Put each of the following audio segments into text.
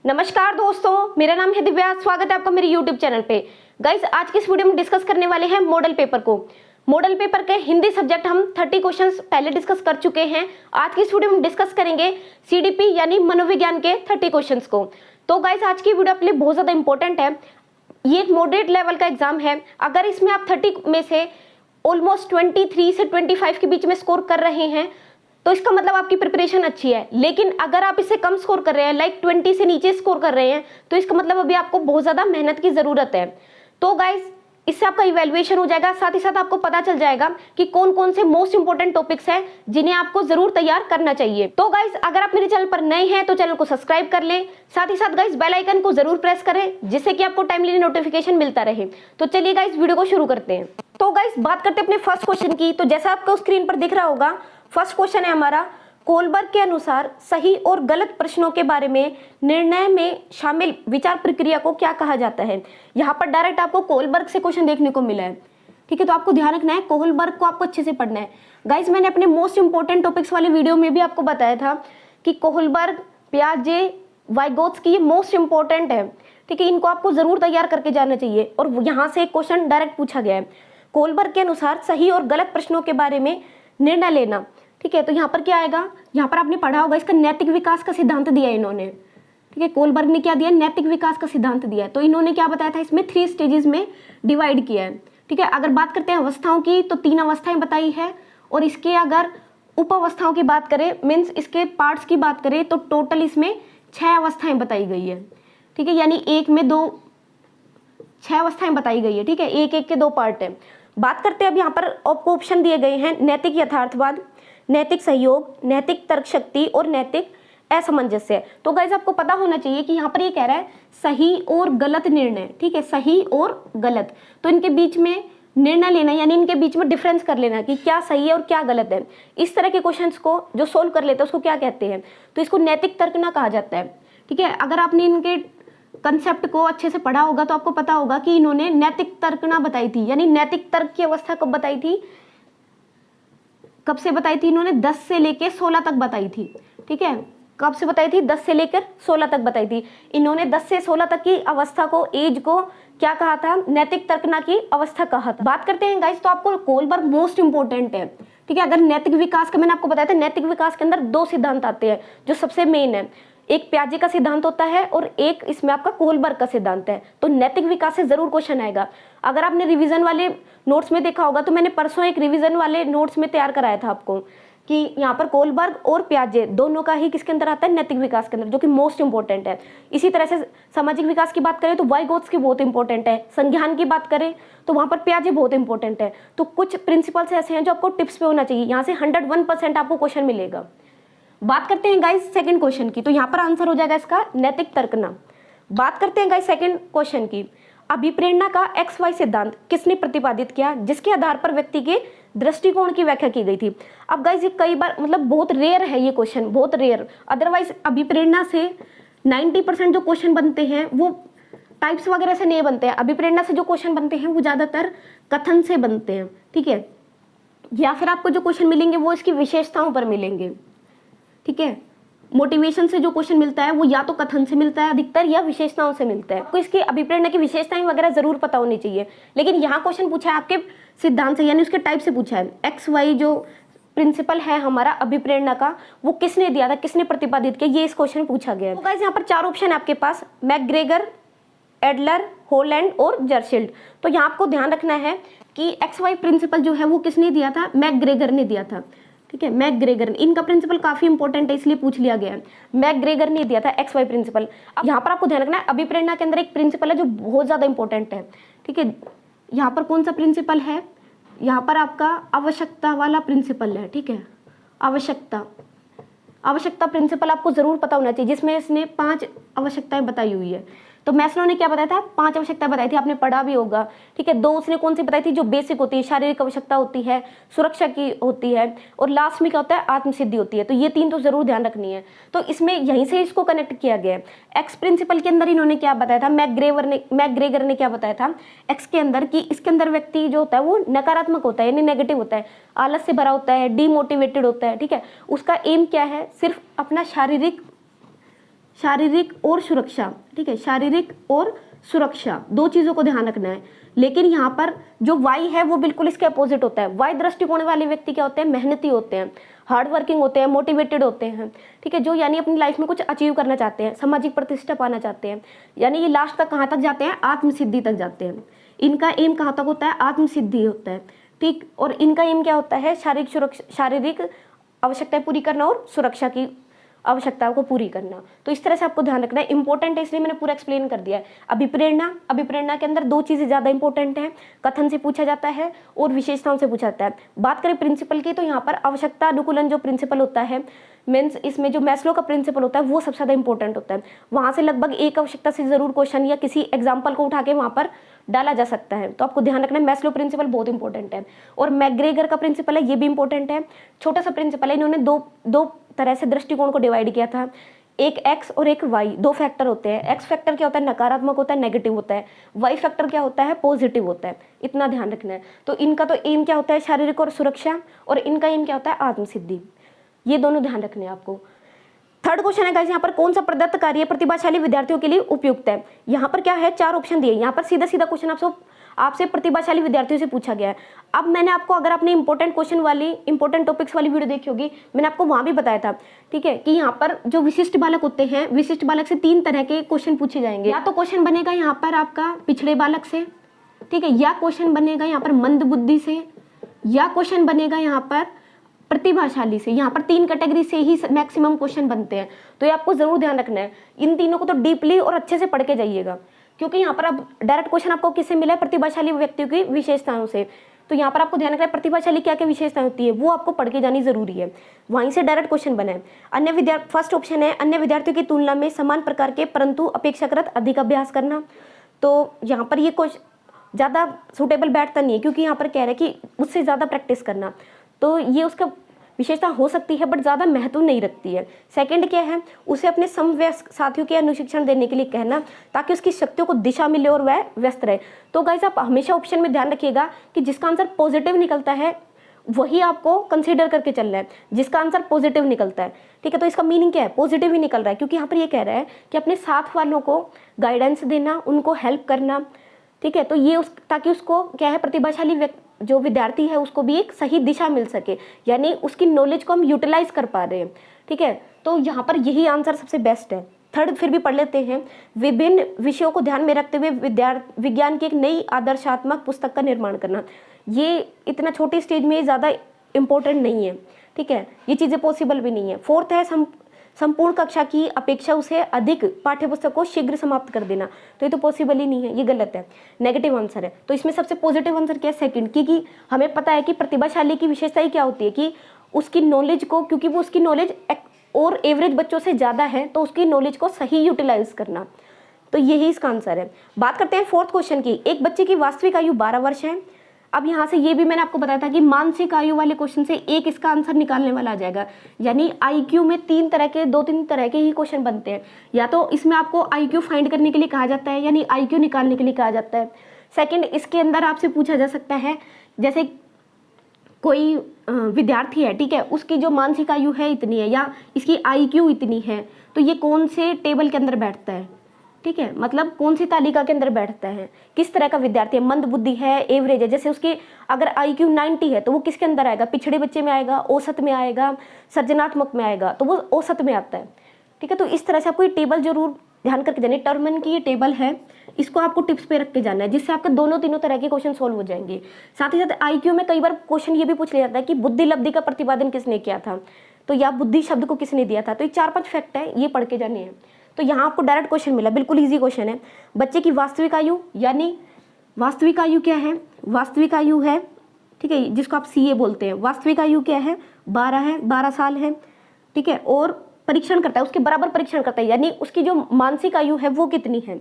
नमस्कार दोस्तों, मेरा नाम है दिव्या। स्वागत है आपका मेरे YouTube चैनल पे। गाइस, आज की इस वीडियो में डिस्कस करने वाले हैं मॉडल पेपर को। मॉडल पेपर के हिंदी सब्जेक्ट हम 30 क्वेश्चंस पहले डिस्कस कर चुके हैं। आज की इस वीडियो में डिस्कस करेंगे CDP यानी मनोविज्ञान के 30 क्वेश्चंस को। तो गाइस, आज की वीडियो आपके लिए बहुत ज्यादा इंपॉर्टेंट है। ये एक मॉडरेट लेवल का एग्जाम है। अगर इसमें आप 30 में से ऑलमोस्ट 23 से 25 के बीच में स्कोर कर रहे हैं तो इसका मतलब आपकी प्रिपरेशन अच्छी है। लेकिन अगर आप इससे कम स्कोर कर रहे हैं, लाइक 20 से नीचे स्कोर कर रहे हैं, तो इसका मतलब अभी आपको बहुत ज्यादा मेहनत की जरूरत है। तो गाइस, इससे आपका इवैल्यूएशन हो जाएगा, साथ ही साथ आपको पता चल जाएगा कि कौन कौन से मोस्ट इंपोर्टेंट टॉपिक्स हैं जिन्हें आपको जरूर तैयार करना चाहिए। तो गाइस, अगर आप मेरे चैनल पर नए हैं तो चैनल को सब्सक्राइब कर लें, साथ ही साथ गाइस बेल आइकन को जरूर प्रेस करें जिससे कि आपको टाइमली नोटिफिकेशन मिलता रहे। तो चलिए गाइस, वीडियो को शुरू करते हैं। तो गाइस, बात करते हैं अपने फर्स्ट क्वेश्चन की। तो जैसा आपको स्क्रीन पर दिख रहा होगा, फर्स्ट क्वेश्चन है हमारा, कोलबर्ग के अनुसार सही और गलत प्रश्नों के बारे में निर्णय में शामिल विचार प्रक्रिया को क्या कहा जाता है। यहाँ पर डायरेक्ट आपको कोलबर्ग से क्वेश्चन देखने को मिला है। ठीक है, तो आपको ध्यान रखना है, कोलबर्ग को आपको अच्छे से पढ़ना है। गाइस, मैंने अपने मोस्ट इंपोर्टेंट टॉपिक्स वाले वीडियो में भी आपको बताया था कि कोलबर्ग, पियाजे, वाइगोत्स्की ये मोस्ट इंपोर्टेंट है। ठीक है, इनको आपको जरूर तैयार करके जाना चाहिए। और यहाँ से एक क्वेश्चन डायरेक्ट पूछा गया है, कोलबर्ग के अनुसार सही और गलत प्रश्नों के बारे में निर्णय लेना। ठीक है, तो यहाँ पर क्या आएगा, यहाँ पर आपने पढ़ा होगा, इसका नैतिक विकास का सिद्धांत दिया है इन्होंने। ठीक है, कोलबर्ग ने क्या दिया, नैतिक विकास का सिद्धांत दिया है। तो इन्होंने क्या बताया था, इसमें 3 स्टेजेस में डिवाइड किया है। ठीक है, अगर बात करते हैं अवस्थाओं की तो 3 अवस्थाएं बताई है। और इसके अगर उप अवस्थाओं की बात करें, मीन्स इसके पार्ट्स की बात करें, तो टोटल इसमें 6 अवस्थाएं बताई गई है। ठीक है, यानी 6 अवस्थाएं बताई गई है। ठीक है, एक के 2 पार्ट है। बात करते हैं अब यहाँ पर आपको ऑप्शन दिए गए हैं, नैतिक यथार्थवाद, नैतिक सहयोग, नैतिक तर्क शक्ति और नैतिक असमंजस्य। तो गाइस, आपको पता होना चाहिए कि यहाँ पर ये कह रहा है सही और गलत निर्णय। ठीक है, सही और गलत, तो इनके बीच में निर्णय लेना, यानी इनके बीच में डिफरेंस कर लेना कि क्या सही है और क्या गलत है। इस तरह के क्वेश्चंस को जो सोल्व कर लेते हैं उसको क्या कहते हैं, तो इसको नैतिक तर्क ना कहा जाता है। ठीक है, अगर आपने इनके कंसेप्ट को अच्छे से पढ़ा होगा तो आपको पता होगा कि इन्होंने नैतिक तर्कना बताई थी, यानी नैतिक तर्क की अवस्था कब बताई थी, कब से बताई थी इन्होंने, 10 से लेकर 16 तक बताई थी। ठीक है, कब से बताई थी, 10 से लेकर 16 तक बताई थी इन्होंने। 10 से 16 तक की अवस्था को, एज को क्या कहा था, नैतिक तर्कना की अवस्था कहा था। बात करते हैं गाइस, तो आपको कोलबर्ग मोस्ट इंपोर्टेंट है। ठीक है, अगर नैतिक विकास का मैंने आपको बताया था, नैतिक विकास के अंदर 2 सिद्धांत आते हैं जो सबसे मेन है, एक प्याजे का सिद्धांत होता है और एक इसमें आपका कोलबर्ग का सिद्धांत है। तो नैतिक विकास से जरूर क्वेश्चन आएगा। अगर आपने रिवीजन वाले नोट्स में देखा होगा तो मैंने परसों एक रिवीजन वाले नोट्स में तैयार कराया था आपको कि यहाँ पर कोलबर्ग और प्याजे दोनों का ही किसके अंदर आता है, नैतिक विकास के अंदर, जो कि मोस्ट इंपोर्टेंट है। इसी तरह से सामाजिक विकास की बात करें तो वाइगोत्स्की बहुत इंपॉर्टेंट है। संज्ञान की बात करें तो वहां पर प्याजे बहुत इंपॉर्टेंट है। तो कुछ प्रिंसिपल्स ऐसे हैं जो आपको टिप्स पे होना चाहिए, यहाँ से 101% आपको क्वेश्चन मिलेगा। बात करते हैं गाइस सेकंड क्वेश्चन की, तो यहाँ पर आंसर हो जाएगा इसका नैतिक तर्कना। बात करते हैं गाइस सेकंड क्वेश्चन की, अभिप्रेरणा का XY सिद्धांत किसने प्रतिपादित किया जिसके आधार पर व्यक्ति के दृष्टिकोण की व्याख्या की गई थी। अब गाइस, ये कई बार मतलब बहुत रेयर है ये क्वेश्चन, बहुत रेयर। अदरवाइज अभिप्रेरणा से 90% जो क्वेश्चन बनते हैं वो टाइप्स वगैरह से नहीं बनते हैं। अभिप्रेरणा से जो क्वेश्चन बनते हैं वो ज्यादातर कथन से बनते हैं। ठीक है, या फिर आपको जो क्वेश्चन मिलेंगे वो इसकी विशेषताओं पर मिलेंगे। ठीक है, मोटिवेशन से जो क्वेश्चन मिलता है वो या तो कथन से मिलता है अधिकतर, या विशेषताओं से मिलता है। आपको इसकी अभिप्रेरणा की विशेषताएं वगैरह जरूर पता होनी चाहिए। लेकिन यहाँ क्वेश्चन पूछा है आपके सिद्धांत से, यानी उसके टाइप से पूछा है। XY जो प्रिंसिपल है हमारा अभिप्रेरणा का, वो किसने दिया था, किसने प्रतिपादित किया, ये इस क्वेश्चन में पूछा गया है। तो गाइस, यहाँ पर 4 ऑप्शन है आपके पास, मैकग्रेगर, एडलर, होलैंड और जर्शिल्ड। तो यहाँ आपको ध्यान रखना है कि XY प्रिंसिपल जो है वो किसने दिया था, मैकग्रेगर ने दिया था। ठीक है, मैकग्रेगर, इनका प्रिंसिपल काफी इंपॉर्टेंट है इसलिए पूछ लिया गया है। मैकग्रेगर ने दिया था XY प्रिंसिपल। अब यहाँ पर आपको ध्यान रखना है, अभिप्रेरणा के अंदर एक प्रिंसिपल है जो बहुत ज्यादा इंपॉर्टेंट है। ठीक है, यहाँ पर कौन सा प्रिंसिपल है, यहाँ पर आपका आवश्यकता वाला प्रिंसिपल है। ठीक है, आवश्यकता प्रिंसिपल आपको जरूर पता होना चाहिए, जिसमें इसने 5 आवश्यकताएं बताई हुई है। तो मैस्लो ने क्या बताया था, 5 आवश्यकताएं बताई थी, आपने पढ़ा भी होगा। ठीक है, 2 उसने कौन सी बताई थी, जो बेसिक होती है, शारीरिक आवश्यकता होती है, सुरक्षा की होती है, और लास्ट में क्या होता है, आत्मसिद्धि होती है। तो ये 3 तो जरूर ध्यान रखनी है। तो इसमें यहीं से इसको कनेक्ट किया गया है। एक्स प्रिंसिपल के अंदर इन्होंने क्या बताया था, मैकग्रेगर ने क्या बताया था एक्स के अंदर, कि इसके अंदर व्यक्ति जो होता है वो नकारात्मक होता है, यानी नेगेटिव होता है, आलस से भरा होता है, डीमोटिवेटेड होता है। ठीक है, उसका एम क्या है, सिर्फ अपना शारीरिक और सुरक्षा, ठीक है, शारीरिक और सुरक्षा, दो चीजों को ध्यान रखना है। लेकिन यहाँ पर जो वाई है वो बिल्कुल इसके अपोजिट होता है। वाई दृष्टिकोण वाले व्यक्ति क्या होते हैं, मेहनती होते हैं, हार्ड वर्किंग होते हैं, मोटिवेटेड होते हैं, ठीक है, जो यानी अपनी लाइफ में कुछ अचीव करना चाहते हैं, सामाजिक प्रतिष्ठा पाना चाहते हैं, यानी ये लास्ट तक कहाँ तक जाते हैं, आत्मसिद्धि तक जाते हैं। इनका एम कहाँ तक होता है, आत्मसिद्धि होता है, ठीक। और इनका एम क्या होता है, शारीरिक आवश्यकताएं पूरी करना और सुरक्षा की आवश्यकताओं को पूरी करना। तो इस तरह से आपको ध्यान रखना है, इंपॉर्टेंट है इसलिए मैंने पूरा एक्सप्लेन कर दिया है। अभिप्रेरणा के अंदर दो चीजें ज्यादा इंपॉर्टेंट है, कथन से पूछा जाता है और विशेषताओं से पूछा जाता है। बात करें प्रिंसिपल की, तो यहाँ पर आवश्यकता अनुकूलन जो प्रिंसिपल होता है, मीन्स इसमें जो मैस्लो का प्रिंसिपल होता है वो सबसे ज्यादा इंपॉर्टेंट होता है। वहां से लगभग एक आवश्यकता से जरूर क्वेश्चन या किसी एग्जाम्पल को उठा के वहां पर डाला जा सकता है। तो आपको ध्यान रखना है, मैस्लो प्रिंसिपल बहुत इंपॉर्टेंट है। और मैग्रेगर का प्रिंसिपल है, ये भी इंपॉर्टेंट है, छोटा सा प्रिंसिपल है। इन्होंने दो तरह से दृष्टिकोण को डिवाइड किया था, एक एक्स और एक वाई, दो फैक्टर होते हैं। एक्स फैक्टर क्या होता है, नकारात्मक होता है, नेगेटिव होता है। वाई फैक्टर क्या होता है, पॉजिटिव होता है। इतना ध्यान रखना है। तो इनका तो एम क्या होता है, शारीरिक और सुरक्षा, और इनका एम क्या होता है, आत्मसिद्धि। ये दोनों ध्यान रखने हैं आपको। थर्ड क्वेश्चन है गाइस, यहाँ पर कौन सा प्रदत्त कार्य प्रतिभाशाली विद्यार्थियों के लिए उपयुक्त है। यहाँ पर क्या है, चार ऑप्शन दिए। यहाँ पर सीधा सीधा क्वेश्चन आपसे प्रतिभाशाली विद्यार्थियों से पूछा गया है। अब मैंने आपको, अगर आपने इंपॉर्टेंट टॉपिक्स वाली वीडियो देखी होगी, मैंने आपको वहां भी बताया था, ठीक है, कि यहाँ पर जो विशिष्ट बालक होते हैं, विशिष्ट बालक से तीन तरह के क्वेश्चन पूछे जाएंगे। या तो क्वेश्चन बनेगा यहाँ पर आपका पिछड़े बालक से, ठीक है, या क्वेश्चन बनेगा यहाँ पर मंद बुद्धि से, या क्वेश्चन बनेगा यहाँ पर प्रतिभाशाली से। यहाँ पर तीन कैटेगरी से ही मैक्सिमम क्वेश्चन बनते हैं। तो ये आपको जरूर ध्यान रखना है। इन तीनों को तो डीपली और अच्छे से पढ़ के जाइएगा, क्योंकि यहाँ पर अब डायरेक्ट क्वेश्चन आपको किससे मिला है, प्रतिभाशाली व्यक्तियों की विशेषताओं से। तो यहाँ पर आपको ध्यान रखना है, प्रतिभाशाली क्या क्या विशेषताएं होती है वो आपको पढ़ के जानी जरूरी है। वहीं से डायरेक्ट क्वेश्चन बना है। फर्स्ट ऑप्शन है, अन्य विद्यार्थियों की तुलना में समान प्रकार के परंतु अपेक्षाकृत अधिक अभ्यास करना। तो यहाँ पर ये कुछ ज़्यादा सुटेबल बैठता नहीं है, क्योंकि यहाँ पर कह रहे हैं कि उससे ज़्यादा प्रैक्टिस करना। तो ये उसका विशेषता हो सकती है, बट ज़्यादा महत्व नहीं रखती है। सेकंड क्या है, उसे अपने समवयस्क साथियों के अनुशिक्षण देने के लिए कहना, ताकि उसकी शक्तियों को दिशा मिले और वह व्यस्त रहे। तो गाइस आप हमेशा ऑप्शन में ध्यान रखिएगा कि जिसका आंसर पॉजिटिव निकलता है वही आपको कंसीडर करके चलना है, जिसका आंसर पॉजिटिव निकलता है, ठीक है। तो इसका मीनिंग क्या है, पॉजिटिव ही निकल रहा है, क्योंकि यहाँ पर ये कह रहा है कि अपने साथ वालों को गाइडेंस देना, उनको हेल्प करना, ठीक है। तो ये ताकि उसको क्या है, प्रतिभाशाली जो विद्यार्थी है उसको भी एक सही दिशा मिल सके, यानी उसकी नॉलेज को हम यूटिलाइज कर पा रहे हैं, ठीक है। तो यहाँ पर यही आंसर सबसे बेस्ट है। थर्ड फिर भी पढ़ लेते हैं। विभिन्न विषयों को ध्यान में रखते हुए विज्ञान की एक नई आदर्शात्मक पुस्तक का निर्माण करना। ये इतना छोटी स्टेज में ज़्यादा इंपॉर्टेंट नहीं है, ठीक है, ये चीज़ें पॉसिबल भी नहीं है। फोर्थ है, संपूर्ण कक्षा की अपेक्षा उसे अधिक पाठ्यपुस्तक को शीघ्र समाप्त कर देना। तो ये तो पॉसिबल ही नहीं है, ये गलत है, नेगेटिव आंसर है। तो इसमें सबसे पॉजिटिव आंसर क्या है, सेकंड, क्योंकि हमें पता है कि प्रतिभाशाली की विशेषता ही क्या होती है कि उसकी नॉलेज को, क्योंकि वो उसकी नॉलेज और एवरेज बच्चों से ज़्यादा है, तो उसकी नॉलेज को सही यूटिलाइज करना। तो यही इसका आंसर है। बात करते हैं फोर्थ क्वेश्चन की। एक बच्चे की वास्तविक आयु 12 वर्ष है। अब यहाँ से ये भी मैंने आपको बताया था कि मानसिक आयु वाले क्वेश्चन से एक इसका आंसर निकालने वाला आ जाएगा। यानी आईक्यू में दो तीन तरह के ही क्वेश्चन बनते हैं। या तो इसमें आपको आईक्यू फाइंड करने के लिए कहा जाता है, यानी आईक्यू निकालने के लिए कहा जाता है। सेकंड, इसके अंदर आपसे पूछा जा सकता है, जैसे कोई विद्यार्थी है, ठीक है, उसकी जो मानसिक आयु है इतनी है या इसकी आईक्यू इतनी है, तो ये कौन से टेबल के अंदर बैठता है, ठीक है, मतलब कौन सी तालिका के अंदर बैठता है, किस तरह का विद्यार्थी है, मंद बुद्धि है, एवरेज है। जैसे उसकी अगर आईक्यू 90 है तो वो किसके अंदर आएगा, पिछड़े बच्चे में आएगा, औसत में आएगा, सृजनात्मक में आएगा, तो वो औसत में आता है, ठीक है। तो इस तरह से आपको ये टेबल जरूर ध्यान करके जाना। टर्मन की ये टेबल है, इसको आपको टिप्स पे रख के जाना है, जिससे आपके दोनों तीनों तरह के क्वेश्चन सोल्व हो जाएंगे। साथ ही साथ आईक्यू में कई बार क्वेश्चन ये भी पूछ लिया जाता है कि बुद्धि लब्धि का प्रतिपादन किसने किया था, तो या बुद्धि शब्द को किसने दिया था। तो ये 4-5 फैक्ट है, ये पढ़ के जाने हैं। तो यहाँ आपको डायरेक्ट क्वेश्चन मिला, बिल्कुल ईजी क्वेश्चन है। बच्चे की वास्तविक आयु, यानी वास्तविक आयु क्या है, वास्तविक आयु है, ठीक है, जिसको आप सीए बोलते हैं, वास्तविक आयु क्या है, 12 है, 12 साल है, ठीक है। और परीक्षण करता है, उसके बराबर परीक्षण करता है, यानी उसकी जो मानसिक आयु है वो कितनी है,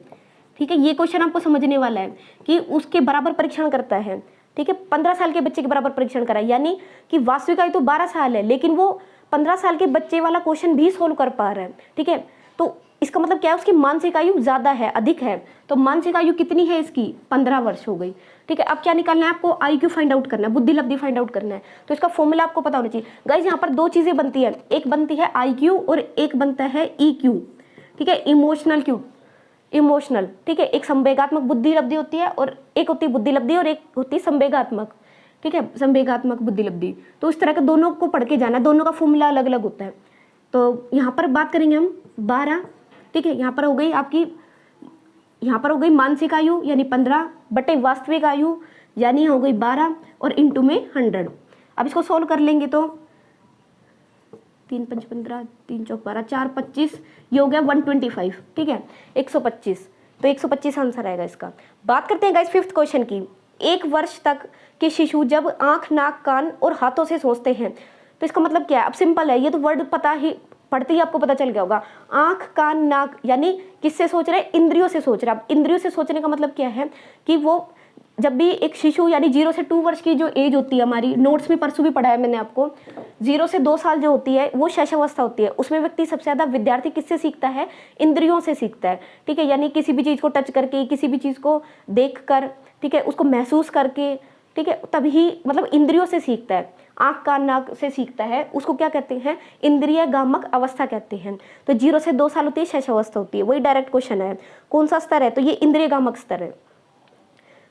ठीक है। ये क्वेश्चन आपको समझने वाला है कि उसके बराबर परीक्षण करता है, ठीक है। 15 साल के बच्चे के बराबर परीक्षण करा, यानी कि वास्तविक आयु तो 12 साल है, लेकिन वो 15 साल के बच्चे वाला क्वेश्चन भी सोल्व कर पा रहा है, ठीक है। तो इसका मतलब क्या है, उसकी मानसिक आयु ज्यादा है, अधिक है। तो मानसिक आयु कितनी है इसकी, 15 वर्ष हो गई, ठीक है। अब क्या निकालना है आपको, आईक्यू फाइंड आउट करना है, बुद्धि लब्धि फाइंड आउट करना है। तो इसका फॉर्मूला आपको पता होना चाहिए। गाइस यहाँ पर दो चीजें बनती है, एक बनती है आईक्यू और एक बनता है ईक्यू, ठीक है, इमोशनल क्यों, इमोशनल, ठीक है। एक संवेगात्मक बुद्धि लब्धि होती है और एक होती है बुद्धि लब्धि और एक होती है संवेगात्मक, ठीक है, संवेगात्मक बुद्धि लब्धि। तो इस तरह के दोनों को पढ़ के जाना, दोनों का फॉर्मूला अलग अलग होता है। तो यहाँ पर बात करेंगे हम 12, ठीक है। यहाँ पर हो गई आपकी, यहाँ पर हो गई मानसिक आयु यानी 15 बटे वास्तविक आयु यानी हो गई 12 और इंटू में 100। अब इसको सोल्व कर लेंगे तो 3 5 15, 3 चौक 12, 4 25, ये हो गया 125, ठीक है, 125। तो 125 आंसर आएगा इसका। बात करते हैं गाइस 5th क्वेश्चन की। 1 वर्ष तक के शिशु जब आंख, नाक, कान और हाथों से सोचते हैं तो इसका मतलब क्या है? अब सिंपल है, ये तो वर्ड पता ही, पढ़ते ही आपको पता चल गया होगा। आंख, कान, नाक यानी किससे सोच रहे हैं? इंद्रियों से सोच रहा है। अब इंद्रियों से सोचने का मतलब क्या है कि वो जब भी एक शिशु यानी 0 से 2 वर्ष की जो एज होती है, हमारी नोट्स में परसों भी पढ़ा है मैंने आपको, 0 से 2 साल जो होती है वो शैशवावस्था होती है। उसमें व्यक्ति सबसे ज़्यादा विद्यार्थी किससे सीखता है? इंद्रियों से सीखता है, ठीक है। यानी किसी भी चीज़ को टच करके, किसी भी चीज़ को देख कर, ठीक है, उसको महसूस करके, ठीक है, तभी मतलब इंद्रियों से सीखता है। आंख, कान, नाक से सीखता है, उसको क्या कहते हैं? इंद्रिय गामक अवस्था कहते हैं। तो 0 से 2 साल होती है शैशवावस्था होती है। वही डायरेक्ट क्वेश्चन है, कौन सा स्तर है? तो ये इंद्रिय गामक स्तर है।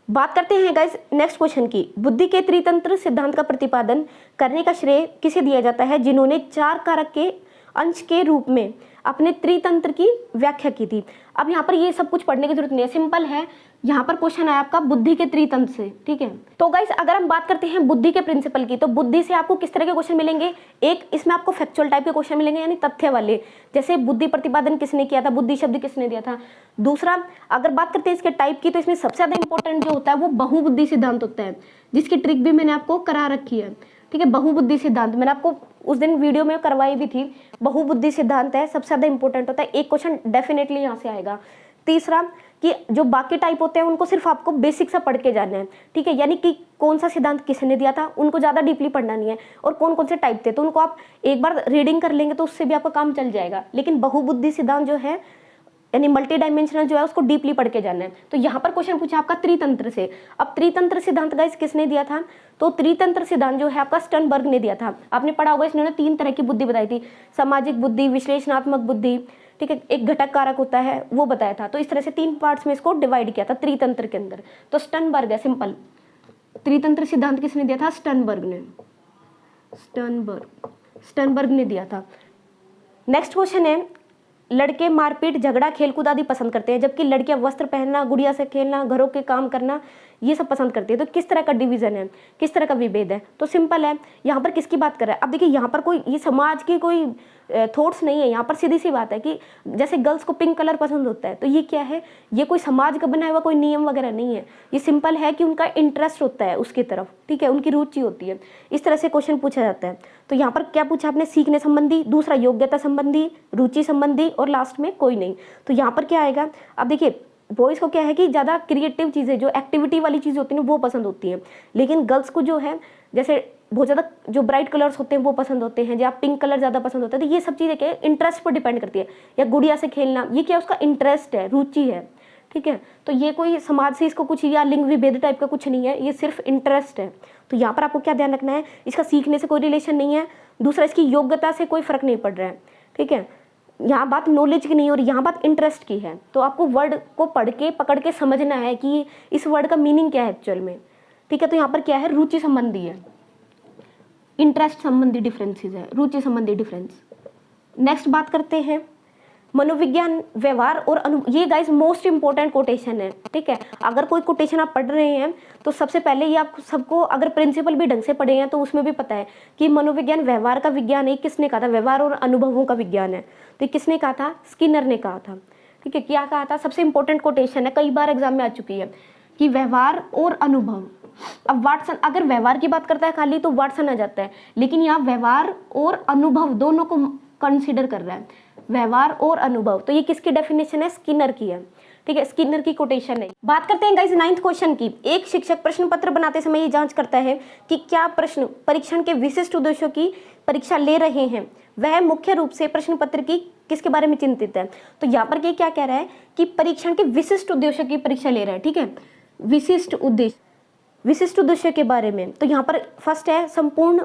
बात करते हैं गाइस नेक्स्ट क्वेश्चन की। बुद्धि के त्रितंत्र सिद्धांत का प्रतिपादन करने का श्रेय किसे दिया जाता है जिन्होंने 4 कारक के अंश के रूप में अपने त्रितंत्र की व्याख्या की थी? अब यहाँ पर ये सब कुछ पढ़ने की जरूरत नहीं है, सिंपल है। यहाँ पर क्वेश्चन है आपका बुद्धि के त्रितंत्र से, ठीक है। तो गाइस अगर हम बात करते हैं बुद्धि के प्रिंसिपल की, तो बुद्धि से आपको किस तरह के क्वेश्चन मिलेंगे? एक इसमें आपको फैक्चुअल टाइप के क्वेश्चन मिलेंगे यानी तथ्य वाले, जैसे बुद्धि प्रतिपादन किसने किया था, बुद्धि शब्द किसने दिया था। दूसरा अगर बात करते हैं इसके टाइप की, तो इसमें सबसे ज्यादा इंपॉर्टेंट जो होता है वो बहुबुद्धि सिद्धांत होता है, जिसकी ट्रिक भी मैंने आपको करा रखी है, ठीक है। बहुबुद्धि सिद्धांत मैंने आपको उस दिन वीडियो में करवाई भी थी। बहुबुद्धि सिद्धांत है, सबसे ज्यादा इंपॉर्टेंट होता है। एक क्वेश्चन डेफिनेटली यहाँ से आएगा। तीसरा कि जो बाकी टाइप होते हैं उनको सिर्फ आपको बेसिक सा पढ़ के जाना है, ठीक है। यानी कि कौन सा सिद्धांत किसने दिया था, उनको ज़्यादा डीपली पढ़ना नहीं है, और कौन कौन से टाइप थे तो उनको आप एक बार रीडिंग कर लेंगे तो उससे भी आपका काम चल जाएगा। लेकिन बहुबुद्धि सिद्धांत जो है यानी मल्टी डायमेंशनल जो है उसको डीपली पढ़ के जाना है। तो यहाँ पर क्वेश्चन पूछा आपका त्रितंत्र से। अब त्रितंत्र सिद्धांत गाइस किसने दिया था? तो त्रितंत्र सिद्धांत जो है आपका स्टर्नबर्ग ने दिया था। आपने पढ़ा होगा, इसने 3 तरह की बुद्धि बताई थी, सामाजिक बुद्धि, विश्लेषणात्मक बुद्धि, ठीक है, एक घटक कारक होता है वो बताया था। तो इस तरह से 3 पार्ट्स में इसको डिवाइड किया था त्रितंत्र के अंदर। तो स्टर्नबर्ग है सिंपल। त्रितंत्र सिद्धांत किसने दिया था? स्टर्नबर्ग ने, स्टर्नबर्ग ने दिया था। नेक्स्ट क्वेश्चन है, लड़के मारपीट, झगड़ा, खेलकूद आदि पसंद करते हैं, जबकि लड़कियां वस्त्र पहनना, गुड़िया से खेलना, घरों के काम करना ये सब पसंद करती है। तो किस तरह का डिवीजन है, किस तरह का विभेद है? तो सिंपल है, यहाँ पर किसकी बात कर रहा है? अब देखिए यहाँ पर कोई ये समाज की कोई थॉट्स नहीं है, यहाँ पर सीधी सी बात है कि जैसे गर्ल्स को पिंक कलर पसंद होता है, तो ये क्या है? ये कोई समाज का बनाया हुआ कोई नियम वगैरह नहीं है। ये सिंपल है कि उनका इंटरेस्ट होता है उसकी तरफ, ठीक है, उनकी रुचि होती है। इस तरह से क्वेश्चन पूछा जाता है। तो यहाँ पर क्या पूछा आपने? सीखने संबंधी, दूसरा योग्यता संबंधी, रुचि संबंधी, और लास्ट में कोई नहीं। तो यहाँ पर क्या आएगा? अब देखिए बॉयज़ को क्या है कि ज़्यादा क्रिएटिव चीज़ें, जो एक्टिविटी वाली चीज़ें होती हैं वो पसंद होती हैं, लेकिन गर्ल्स को जो है जैसे बहुत ज़्यादा जो ब्राइट कलर्स होते हैं वो पसंद होते हैं, या पिंक कलर ज़्यादा पसंद होता है। तो ये सब चीज़ें क्या इंटरेस्ट पर डिपेंड करती है। या गुड़िया से खेलना, ये क्या उसका इंटरेस्ट है, रुचि है, ठीक है। तो ये कोई समाज से इसको कुछ या लिंग विभेद टाइप का कुछ नहीं है, ये सिर्फ इंटरेस्ट है। तो यहाँ पर आपको क्या ध्यान रखना है? इसका सीखने से कोई रिलेशन नहीं है। दूसरा, इसकी योग्यता से कोई फर्क नहीं पड़ रहा है, ठीक है। यहाँ बात नॉलेज की नहीं और यहाँ बात इंटरेस्ट की है। तो आपको वर्ड को पढ़ के पकड़ के समझना है कि इस वर्ड का मीनिंग क्या है एक्चुअल में, ठीक है। तो यहाँ पर क्या है? रुचि संबंधी है, इंटरेस्ट संबंधी डिफरेंसेस है, रुचि संबंधी डिफरेंस। नेक्स्ट बात करते हैं मनोविज्ञान, व्यवहार और ये गाइस मोस्ट इंपॉर्टेंट कोटेशन है, ठीक है। अगर कोई कोटेशन आप पढ़ रहे हैं तो सबसे पहले ये आप सबको, अगर प्रिंसिपल भी ढंग से पढ़े हैं तो उसमें भी पता है कि मनोविज्ञान व्यवहार का विज्ञान है। किसने कहा था? व्यवहार और अनुभवों का विज्ञान है। तो किसने कहा था? स्किनर ने कहा था, ठीक है। क्या कहा था? सबसे इंपॉर्टेंट कोटेशन है, कई बार एग्जाम में आ चुकी है कि व्यवहार और अनुभव। अब वाटसन अगर व्यवहार की बात करता है खाली तो वाटसन आ जाता है, लेकिन यहाँ व्यवहार और अनुभव दोनों को कंसीडर कर रहा है, व्यवहार और अनुभव। तो ये किसकी डेफिनेशन है? स्किनर की है, ठीक है, स्किनर की कोटेशन है। बात करते हैं गाइस 9th क्वेश्चन की। एक शिक्षक प्रश्न पत्र बनाते समय ये जांच करता है कि क्या प्रश्न परीक्षण के विशिष्ट उद्देश्यों की परीक्षा ले रहे हैं। वह मुख्य रूप से प्रश्न पत्र की किसके बारे में चिंतित है? तो यहाँ पर क्या कह रहा है कि परीक्षण के विशिष्ट उद्देश्यों की परीक्षा ले रहा है, ठीक है, विशिष्ट उद्देश्य के बारे में। तो यहाँ पर फर्स्ट है संपूर्ण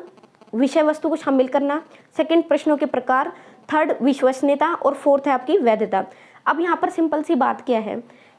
विषय वस्तु को शामिल करना, सेकंड प्रश्नों के प्रकार, थर्ड विश्वसनीयता और फोर्थ है आपकी वैधता। अब यहाँ पर सिंपल सी बात क्या है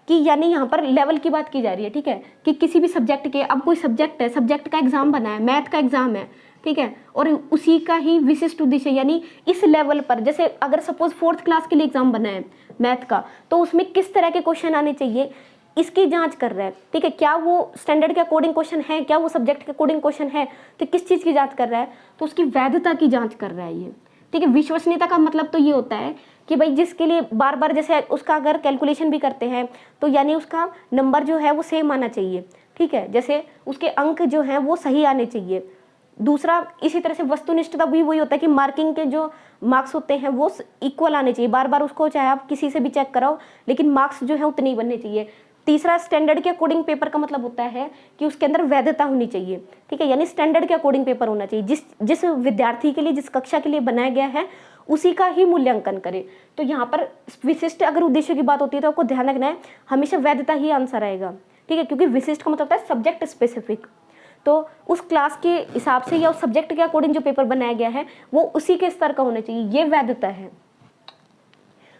कि यानी यहाँ पर लेवल की बात की जा रही है, ठीक है, कि किसी भी सब्जेक्ट के, अब कोई सब्जेक्ट है, सब्जेक्ट का एग्जाम बना है, मैथ का एग्जाम है, ठीक है, और उसी का ही विशिष्ट उद्देश्य यानी इस लेवल पर, जैसे अगर सपोज 4th क्लास के लिए एग्जाम बना है मैथ का, तो उसमें किस तरह के क्वेश्चन आने चाहिए इसकी जांच कर रहा है, ठीक है, क्या वो स्टैंडर्ड के अकॉर्डिंग क्वेश्चन है, क्या वो सब्जेक्ट के अकॉर्डिंग क्वेश्चन है, तो किस चीज़ की जांच कर रहा है, तो उसकी वैधता की जांच कर रहा है ये, ठीक है। विश्वसनीयता का मतलब तो ये होता है कि भाई जिसके लिए बार बार जैसे उसका अगर कैलकुलेशन भी करते हैं तो यानी उसका नंबर जो है वो सेम आना चाहिए, ठीक है, जैसे उसके अंक जो हैं वो सही आने चाहिए। दूसरा इसी तरह से वस्तुनिष्ठता भी वही होता है कि मार्किंग के जो मार्क्स होते हैं वो इक्वल आने चाहिए, बार बार उसको चाहे आप किसी से भी चेक कराओ लेकिन मार्क्स जो है उतने ही बनने चाहिए। तीसरा स्टैंडर्ड के अकॉर्डिंग पेपर का मतलब होता है कि उसके अंदर वैधता होनी चाहिए, ठीक है, यानी स्टैंडर्ड के अकॉर्डिंग पेपर होना चाहिए, जिस विद्यार्थी के लिए, जिस कक्षा के लिए बनाया गया है उसी का ही मूल्यांकन करे। तो यहाँ पर विशिष्ट अगर उद्देश्य की बात होती है तो आपको ध्यान रखना है हमेशा वैधता ही आंसर आएगा, ठीक है, क्योंकि विशिष्ट का मतलब होता है सब्जेक्ट स्पेसिफिक, तो उस क्लास के हिसाब से या उस सब्जेक्ट के अकॉर्डिंग जो पेपर बनाया गया है वो उसी के स्तर का होना चाहिए, ये वैधता है।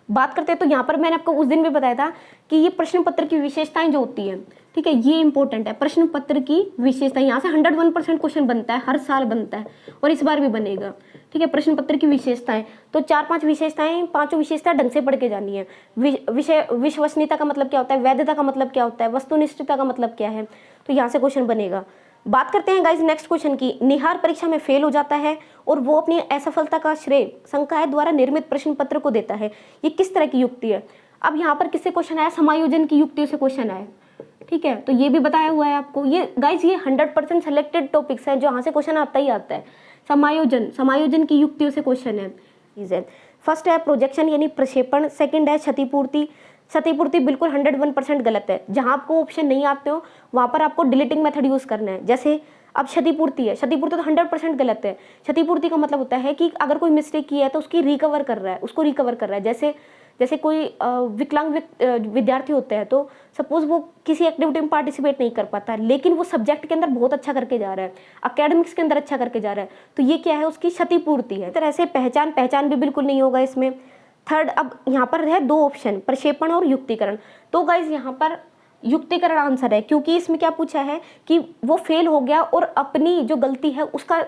बात करते हैं तो यहाँ पर मैंने आपको उस दिन भी बताया था कि ये प्रश्न पत्र की विशेषताएं जो होती है, ठीक है, ये इंपॉर्टेंट है। प्रश्न पत्र की विशेषता, यहाँ से 101% क्वेश्चन बनता है, हर साल बनता है और इस बार भी बनेगा, ठीक है। प्रश्न पत्र की विशेषताएं तो 4-5 विशेषताएं, पांचों विशेषताएं ढंग से पढ़ के जानी है। विषय विश्वसनीयता का मतलब क्या होता है, वैधता का मतलब क्या होता है, वस्तुनिष्ठता का मतलब क्या है, तो यहाँ से क्वेश्चन बनेगा। बात करते हैं गाइस नेक्स्ट क्वेश्चन की। निहार परीक्षा में फेल हो जाता है और वो अपनी असफलता का श्रेय संकाय द्वारा निर्मित प्रश्न पत्र को देता है, ये किस तरह की युक्ति है। अब यहाँ पर किससे क्वेश्चन आया, समायोजन की युक्तियों से क्वेश्चन आया, ठीक है, तो ये भी बताया हुआ है आपको। ये गाइस ये 100% सेलेक्टेड टॉपिक्स हैं जो यहाँ से क्वेश्चन आता ही आता है। समायोजन की युक्तियों से क्वेश्चन है। फर्स्ट है प्रोजेक्शन यानी प्रक्षेपण, सेकंड है क्षतिपूर्ति बिल्कुल 101% गलत है। जहां आपको ऑप्शन नहीं आते हो वहां पर आपको डिलीटिंग मेथड यूज करना है। जैसे अब क्षतिपूर्ति है, क्षतिपूर्ति तो 100% गलत है। क्षतिपूर्ति का मतलब होता है कि अगर कोई मिस्टेक की है तो उसकी रिकवर कर रहा है, उसको रिकवर कर रहा है। जैसे कोई विकलांग विद्यार्थी होते हैं तो सपोज वो किसी एक्टिविटी में पार्टिसिपेट नहीं कर पाता लेकिन वो सब्जेक्ट के अंदर बहुत अच्छा करके जा रहा है, एकेडमिक्स के अंदर अच्छा करके जा रहा है, तो ये क्या है, उसकी क्षतिपूर्ति है। तरह से पहचान भी बिल्कुल नहीं होगा इसमें। थर्ड, अब यहाँ पर है 2 ऑप्शन, प्रक्षेपण और युक्तिकरण। तो गाइज यहाँ पर युक्तिकरण आंसर है क्योंकि इसमें क्या पूछा है कि वो फेल हो गया और अपनी जो गलती है उसका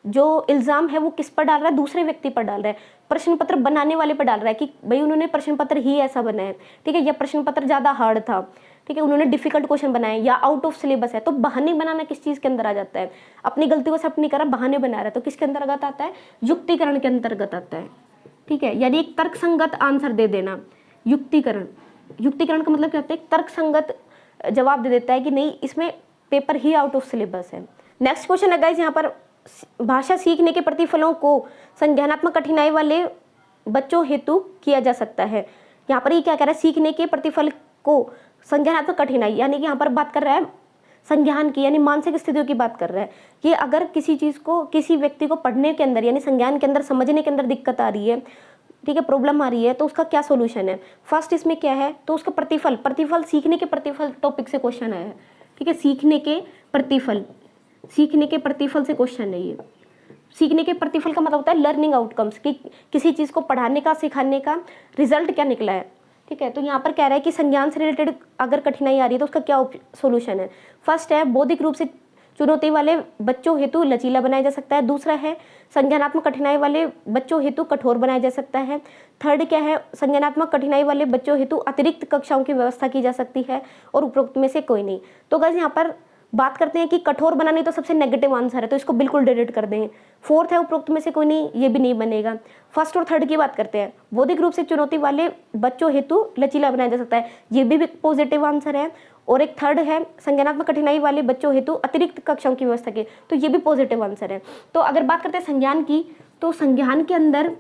जो इल्जाम है वो किस पर डाल रहा है, दूसरे व्यक्ति पर डाल रहा है, प्रश्न पत्र बनाने वाले पर डाल रहा है कि भाई उन्होंने प्रश्न पत्र ही ऐसा बनाया है, ठीक है, या प्रश्न पत्र ज्यादा हार्ड था, ठीक है, उन्होंने डिफिकल्ट क्वेश्चन बनाए या आउट ऑफ सिलेबस है। तो बहाने बनाना किस चीज के अंदर आ जाता है, अपनी गलती को एक्सेप्ट नहीं कर रहा, बहाने बना रहा है, तो किसके अंतर्गत आता है, युक्तिकरण के अंतर्गत आता है, ठीक है, यानी एक तर्कसंगत आंसर दे देना। युक्तिकरण का मतलब क्या होता है, एक तर्कसंगत जवाब दे देता है कि नहीं इसमें paper he out of syllabus है। नेक्स्ट क्वेश्चन है गाइस, यहाँ पर भाषा सीखने के प्रतिफलों को संज्ञानात्मक कठिनाई वाले बच्चों हेतु किया जा सकता है। यहाँ पर ये क्या कह रहा है, सीखने के प्रतिफल को संज्ञानात्मक कठिनाई, यानी कि यहाँ पर बात कर रहा है संज्ञान की, यानी मानसिक स्थितियों की बात कर रहा है कि अगर किसी चीज को, किसी व्यक्ति को पढ़ने के अंदर यानी संज्ञान के अंदर समझने के अंदर दिक्कत आ रही है, ठीक है, प्रॉब्लम आ रही है, तो उसका क्या सोल्यूशन है। फर्स्ट इसमें क्या है, तो उसका प्रतिफल सीखने के प्रतिफल टॉपिक से क्वेश्चन आया है, ठीक है, सीखने के प्रतिफल से क्वेश्चन है ये। सीखने के प्रतिफल का मतलब होता है लर्निंग आउटकम्स, कि किसी चीज को पढ़ाने का, सिखाने का रिजल्ट क्या निकला है, ठीक है। तो यहाँ पर कह रहा है कि संज्ञान से रिलेटेड अगर कठिनाई आ रही है तो उसका क्या सोल्यूशन है। फर्स्ट है बौद्धिक रूप से चुनौती वाले बच्चों हेतु लचीला बनाया जा सकता है। दूसरा है संज्ञानात्मक कठिनाई वाले बच्चों हेतु कठोर बनाया जा सकता है। थर्ड क्या है, संज्ञानात्मक कठिनाई वाले बच्चों हेतु अतिरिक्त कक्षाओं की व्यवस्था की जा सकती है, और उपरोक्त में से कोई नहीं। तो गाइस यहाँ पर बात करते हैं कि कठोर बनाने तो सबसे नेगेटिव आंसर है, तो इसको बिल्कुल डिलीट कर देंगे। फोर्थ है उपरोक्त में से कोई नहीं, ये भी नहीं बनेगा। फर्स्ट और थर्ड की बात करते हैं, बौद्धिक रूप से चुनौती वाले बच्चों हेतु लचीला बनाया जा सकता है, ये भी पॉजिटिव आंसर है। और एक थर्ड है संज्ञानात्मक कठिनाई वाले बच्चों हेतु अतिरिक्त कक्षाओं की व्यवस्था की, तो ये भी पॉजिटिव आंसर है। तो अगर बात करते हैं संज्ञान की, तो संज्ञान के अंदर,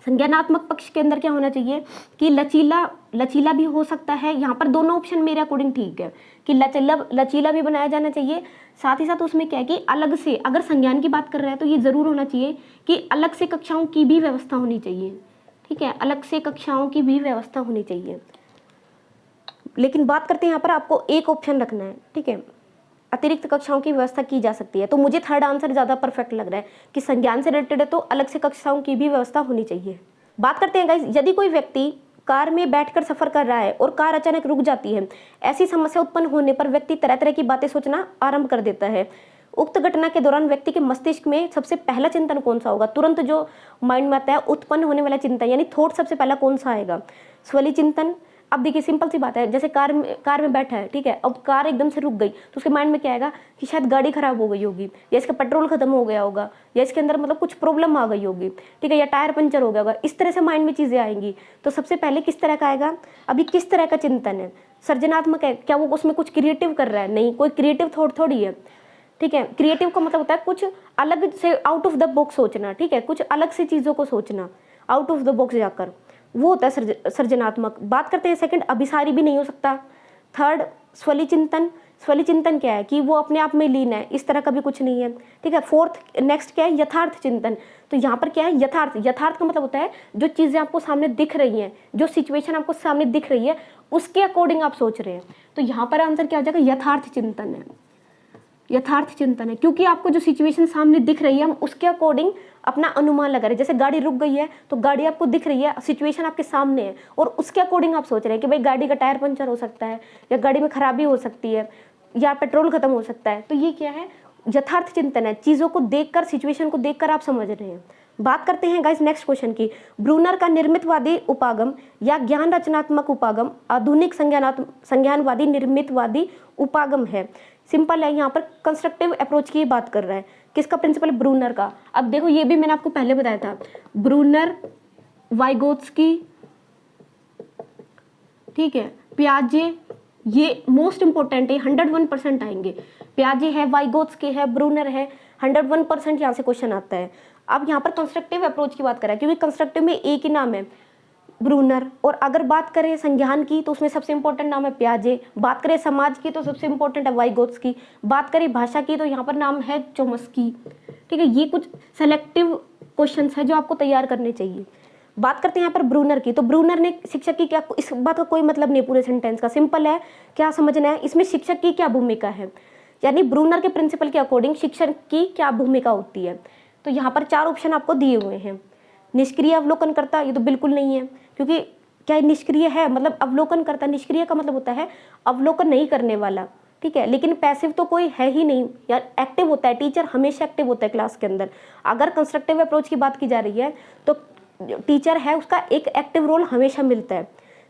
संज्ञानात्मक पक्ष के अंदर क्या होना चाहिए कि लचीला भी हो सकता है। यहाँ पर दोनों ऑप्शन मेरे अकॉर्डिंग ठीक है कि लचीला भी बनाया जाना चाहिए। साथ ही साथ उसमें क्या है कि अलग से, अगर संज्ञान की बात कर रहे हैं तो ये जरूर होना चाहिए कि अलग से कक्षाओं की भी व्यवस्था होनी चाहिए, ठीक है, अलग से कक्षाओं की भी व्यवस्था होनी चाहिए। लेकिन बात करते हैं यहाँ पर आपको एक ऑप्शन रखना है, ठीक है, अतिरिक्त कक्षाओं की व्यवस्था की जा सकती है। तो मुझे थर्ड आंसर ज़्यादा परफेक्ट लग रहा है कि संज्ञान से रिलेटेड है तो अलग से कक्षाओं की भी व्यवस्था होनी चाहिए। बात करते हैं गाइस, यदि कोई व्यक्ति कार में बैठकर सफर कर रहा है और कार अचानक रुक जाती है, ऐसी समस्या उत्पन्न होने पर व्यक्ति तरह तरह की बातें सोचना आरंभ कर देता है। उक्त घटना के दौरान व्यक्ति के मस्तिष्क में सबसे पहला चिंतन कौन सा होगा? तुरंत जो माइंड में आता है उत्पन्न होने वाला चिंतन, यानी थॉट सबसे पहला कौन सा आएगा? स्वली चिंतन। अब देखिए सिंपल सी बात है, जैसे कार में बैठा है, ठीक है, अब कार एकदम से रुक गई तो उसके माइंड में क्या आएगा कि शायद गाड़ी खराब हो गई होगी, या इसका पेट्रोल खत्म हो गया होगा, या इसके अंदर मतलब कुछ प्रॉब्लम आ गई होगी, ठीक है, या टायर पंचर हो गया होगा। इस तरह से माइंड में चीज़ें आएंगी। तो सबसे पहले किस तरह का आएगा? अभी किस तरह का चिंतन है? सर्जनात्मक है क्या? वो उसमें कुछ क्रिएटिव कर रहा है? नहीं, कोई क्रिएटिव थॉट थोड़ी है, ठीक है। क्रिएटिव का मतलब होता है कुछ अलग से आउट ऑफ द बॉक्स सोचना, ठीक है, कुछ अलग से चीज़ों को सोचना आउट ऑफ द बॉक्स जाकर, वो होता है सर्जनात्मक। बात करते हैं सेकंड, अभिसारी भी नहीं हो सकता। थर्ड स्वली चिंतन। स्वली चिंतन क्या है कि वो अपने आप में लीन है, इस तरह का भी कुछ नहीं है, ठीक है। फोर्थ नेक्स्ट क्या है? यथार्थ चिंतन। तो यहाँ पर क्या है? यथार्थ। यथार्थ का मतलब होता है जो चीज़ें आपको सामने दिख रही हैं, जो सिचुएशन आपको सामने दिख रही है उसके अकॉर्डिंग आप सोच रहे हैं। तो यहाँ पर आंसर क्या हो जाएगा? यथार्थ चिंतन है। यथार्थ चिंतन है क्योंकि आपको जो सिचुएशन सामने दिख रही है हम उसके अकॉर्डिंग अपना अनुमान लगा रहे हैं। जैसे गाड़ी रुक गई है तो गाड़ी आपको दिख रही है, सिचुएशन आपके सामने है और उसके अकॉर्डिंग आप सोच रहे हैं कि भाई गाड़ी का टायर पंचर हो सकता है, या गाड़ी में खराबी हो सकती है, या पेट्रोल खत्म हो सकता है। तो ये क्या है? यथार्थ चिंतन है। चीज़ों को देखकर, सिचुएशन को देखकर आप समझ रहे हैं। बात करते हैं गाइस नेक्स्ट क्वेश्चन की। ब्रूनर का निर्मितवादी उपागम या ज्ञान रचनात्मक उपागम आधुनिक संज्ञानवादी निर्मितवादी उपागम है। सिंपल है, यहाँ पर कंस्ट्रक्टिव अप्रोच की बात कर रहा है। किसका प्रिंसिपल? ब्रूनर का। अब देखो ये भी मैंने आपको पहले बताया था, ब्रूनर, वाइगोत्स्की, ठीक है, पियाजे, ये मोस्ट इंपॉर्टेंट है, 101% आएंगे। पियाजे है, वाइगोत्स्की है, ब्रूनर है, 101% यहाँ से क्वेश्चन आता है। अब यहाँ पर कंस्ट्रक्टिव अप्रोच की बात कर रहा है क्योंकि कंस्ट्रक्टिव में एक ही नाम है, ब्रूनर। और अगर बात करें संज्ञान की तो उसमें सबसे इंपॉर्टेंट नाम है पियाजे। बात करें समाज की तो सबसे इंपॉर्टेंट है वाइगोत्स्की। बात करें भाषा की तो यहाँ पर नाम है चोम्स्की, ठीक है। ये कुछ सेलेक्टिव क्वेश्चंस है जो आपको तैयार करने चाहिए। बात करते हैं यहाँ पर ब्रूनर की। तो ब्रूनर ने शिक्षक की क्या, इस बात का कोई मतलब नहीं पूरे सेंटेंस का, सिंपल है, क्या समझना है इसमें शिक्षक की क्या भूमिका है, यानी ब्रूनर के प्रिंसिपल के अकॉर्डिंग शिक्षक की क्या भूमिका होती है। तो यहाँ पर 4 ऑप्शन आपको दिए हुए हैं। निष्क्रिय अवलोकन करता, ये तो बिल्कुल नहीं है क्योंकि क्या निष्क्रिय है मतलब अवलोकन करता। निष्क्रिय का मतलब होता है अवलोकन नहीं करने वाला, ठीक है। लेकिन पैसिव तो कोई है ही नहीं यार, एक्टिव होता है। टीचर हमेशा एक्टिव होता है क्लास के अंदर। अगर कंस्ट्रक्टिव अप्रोच की बात की जा रही है तो टीचर है उसका एक एक्टिव रोल हमेशा मिलता है।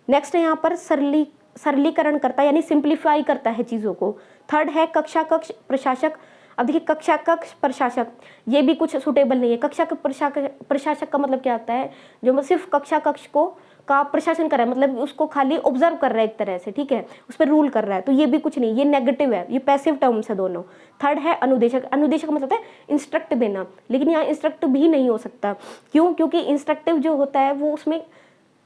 नेक्स्ट है यहाँ पर सरलीकरण करता है, यानी सिंप्लीफाई करता है चीज़ों को। थर्ड है कक्षा कक्ष प्रशासक। अब देखिए कक्षा कक्ष प्रशासक ये भी कुछ सुटेबल नहीं है। कक्षा प्रशासक का मतलब क्या होता है? जो सिर्फ कक्षा कक्ष को का प्रशासन कर रहा है, मतलब उसको खाली ऑब्जर्व कर रहा है एक तरह से, ठीक है, उस पर रूल कर रहा है। तो ये भी कुछ नहीं, ये नेगेटिव है, ये पैसिव टर्म्स है दोनों। थर्ड है अनुदेशक। अनुदेशक का मतलब है इंस्ट्रक्ट देना, लेकिन यहाँ इंस्ट्रक्ट भी नहीं हो सकता। क्यों? क्योंकि इंस्ट्रक्टिव जो होता है वो उसमें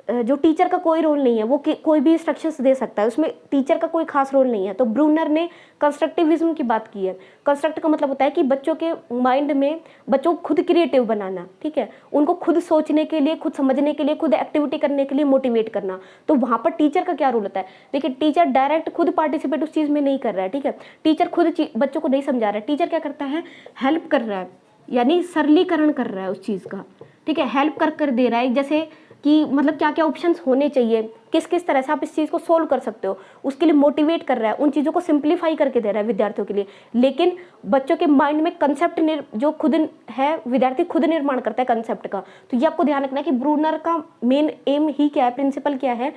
जो टीचर का कोई रोल नहीं है, वो कोई भी इंस्ट्रक्शंस दे सकता है, उसमें टीचर का कोई खास रोल नहीं है। तो ब्रूनर ने कंस्ट्रक्टिविज्म की बात की है। कंस्ट्रक्ट का मतलब होता है कि बच्चों के माइंड में बच्चों को खुद क्रिएटिव बनाना, ठीक है, उनको खुद सोचने के लिए, खुद समझने के लिए, खुद एक्टिविटी करने के लिए मोटिवेट करना। तो वहाँ पर टीचर का क्या रोल होता है? देखिए टीचर डायरेक्ट खुद पार्टिसिपेट उस चीज़ में नहीं कर रहा है, ठीक है, टीचर खुद बच्चों को नहीं समझा रहा है। टीचर क्या करता है? हेल्प कर रहा है, यानी सरलीकरण कर रहा है उस चीज़ का, ठीक है, हेल्प कर दे रहा है। जैसे कि मतलब क्या क्या ऑप्शंस होने चाहिए, किस किस तरह से आप इस चीज़ को सोल्व कर सकते हो, उसके लिए मोटिवेट कर रहा है, उन चीज़ों को सिंप्लीफाई करके दे रहा है विद्यार्थियों के लिए। लेकिन बच्चों के माइंड में कंसेप्ट जो खुद है, विद्यार्थी खुद निर्माण करता है कंसेप्ट का। तो ये आपको ध्यान रखना है कि ब्रूनर का मेन एम ही क्या है, प्रिंसिपल क्या है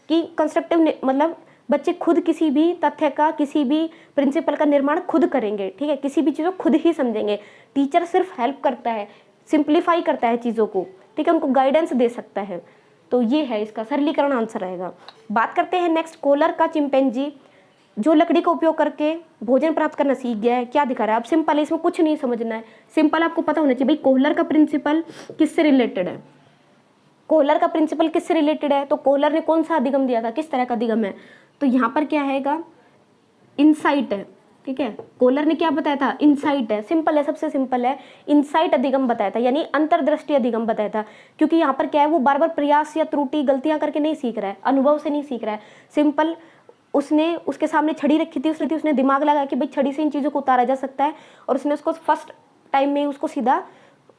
कि कंस्ट्रक्टिव मतलब बच्चे खुद किसी भी तथ्य का, किसी भी प्रिंसिपल का निर्माण खुद करेंगे, ठीक है, किसी भी चीज़ को खुद ही समझेंगे। टीचर सिर्फ हेल्प करता है, सिंप्लीफाई करता है चीज़ों को, ठीक है, उनको गाइडेंस दे सकता है। तो ये है इसका सरलीकरण आंसर आएगा। बात करते हैं नेक्स्ट, कोहलर का चिंपैंजी जो लकड़ी का उपयोग करके भोजन प्राप्त करना सीख गया है, क्या दिखा रहा है? अब सिंपल है, इसमें कुछ नहीं समझना है, सिंपल आपको पता होना चाहिए भाई कोहलर का प्रिंसिपल किससे रिलेटेड है। कोहलर का प्रिंसिपल किससे रिलेटेड है? तो कोहलर ने कौन सा अधिगम दिया था, किस तरह का अधिगम है? तो यहाँ पर क्या हैगा? इनसाइट है, ठीक है। कोहलर ने क्या बताया था? इनसाइट है, सिंपल है, सबसे सिंपल है, इनसाइट अधिगम बताया था, यानी अंतर्दृष्टि अधिगम बताया था। क्योंकि यहाँ पर क्या है, वो बार बार प्रयास या त्रुटि गलतियां करके नहीं सीख रहा है, अनुभव से नहीं सीख रहा है, सिंपल उसने उसके सामने छड़ी रखी थी, उसने दिमाग लगाया कि भाई छड़ी से इन चीज़ों को उतारा जा सकता है, और उसने उसको फर्स्ट टाइम में उसको सीधा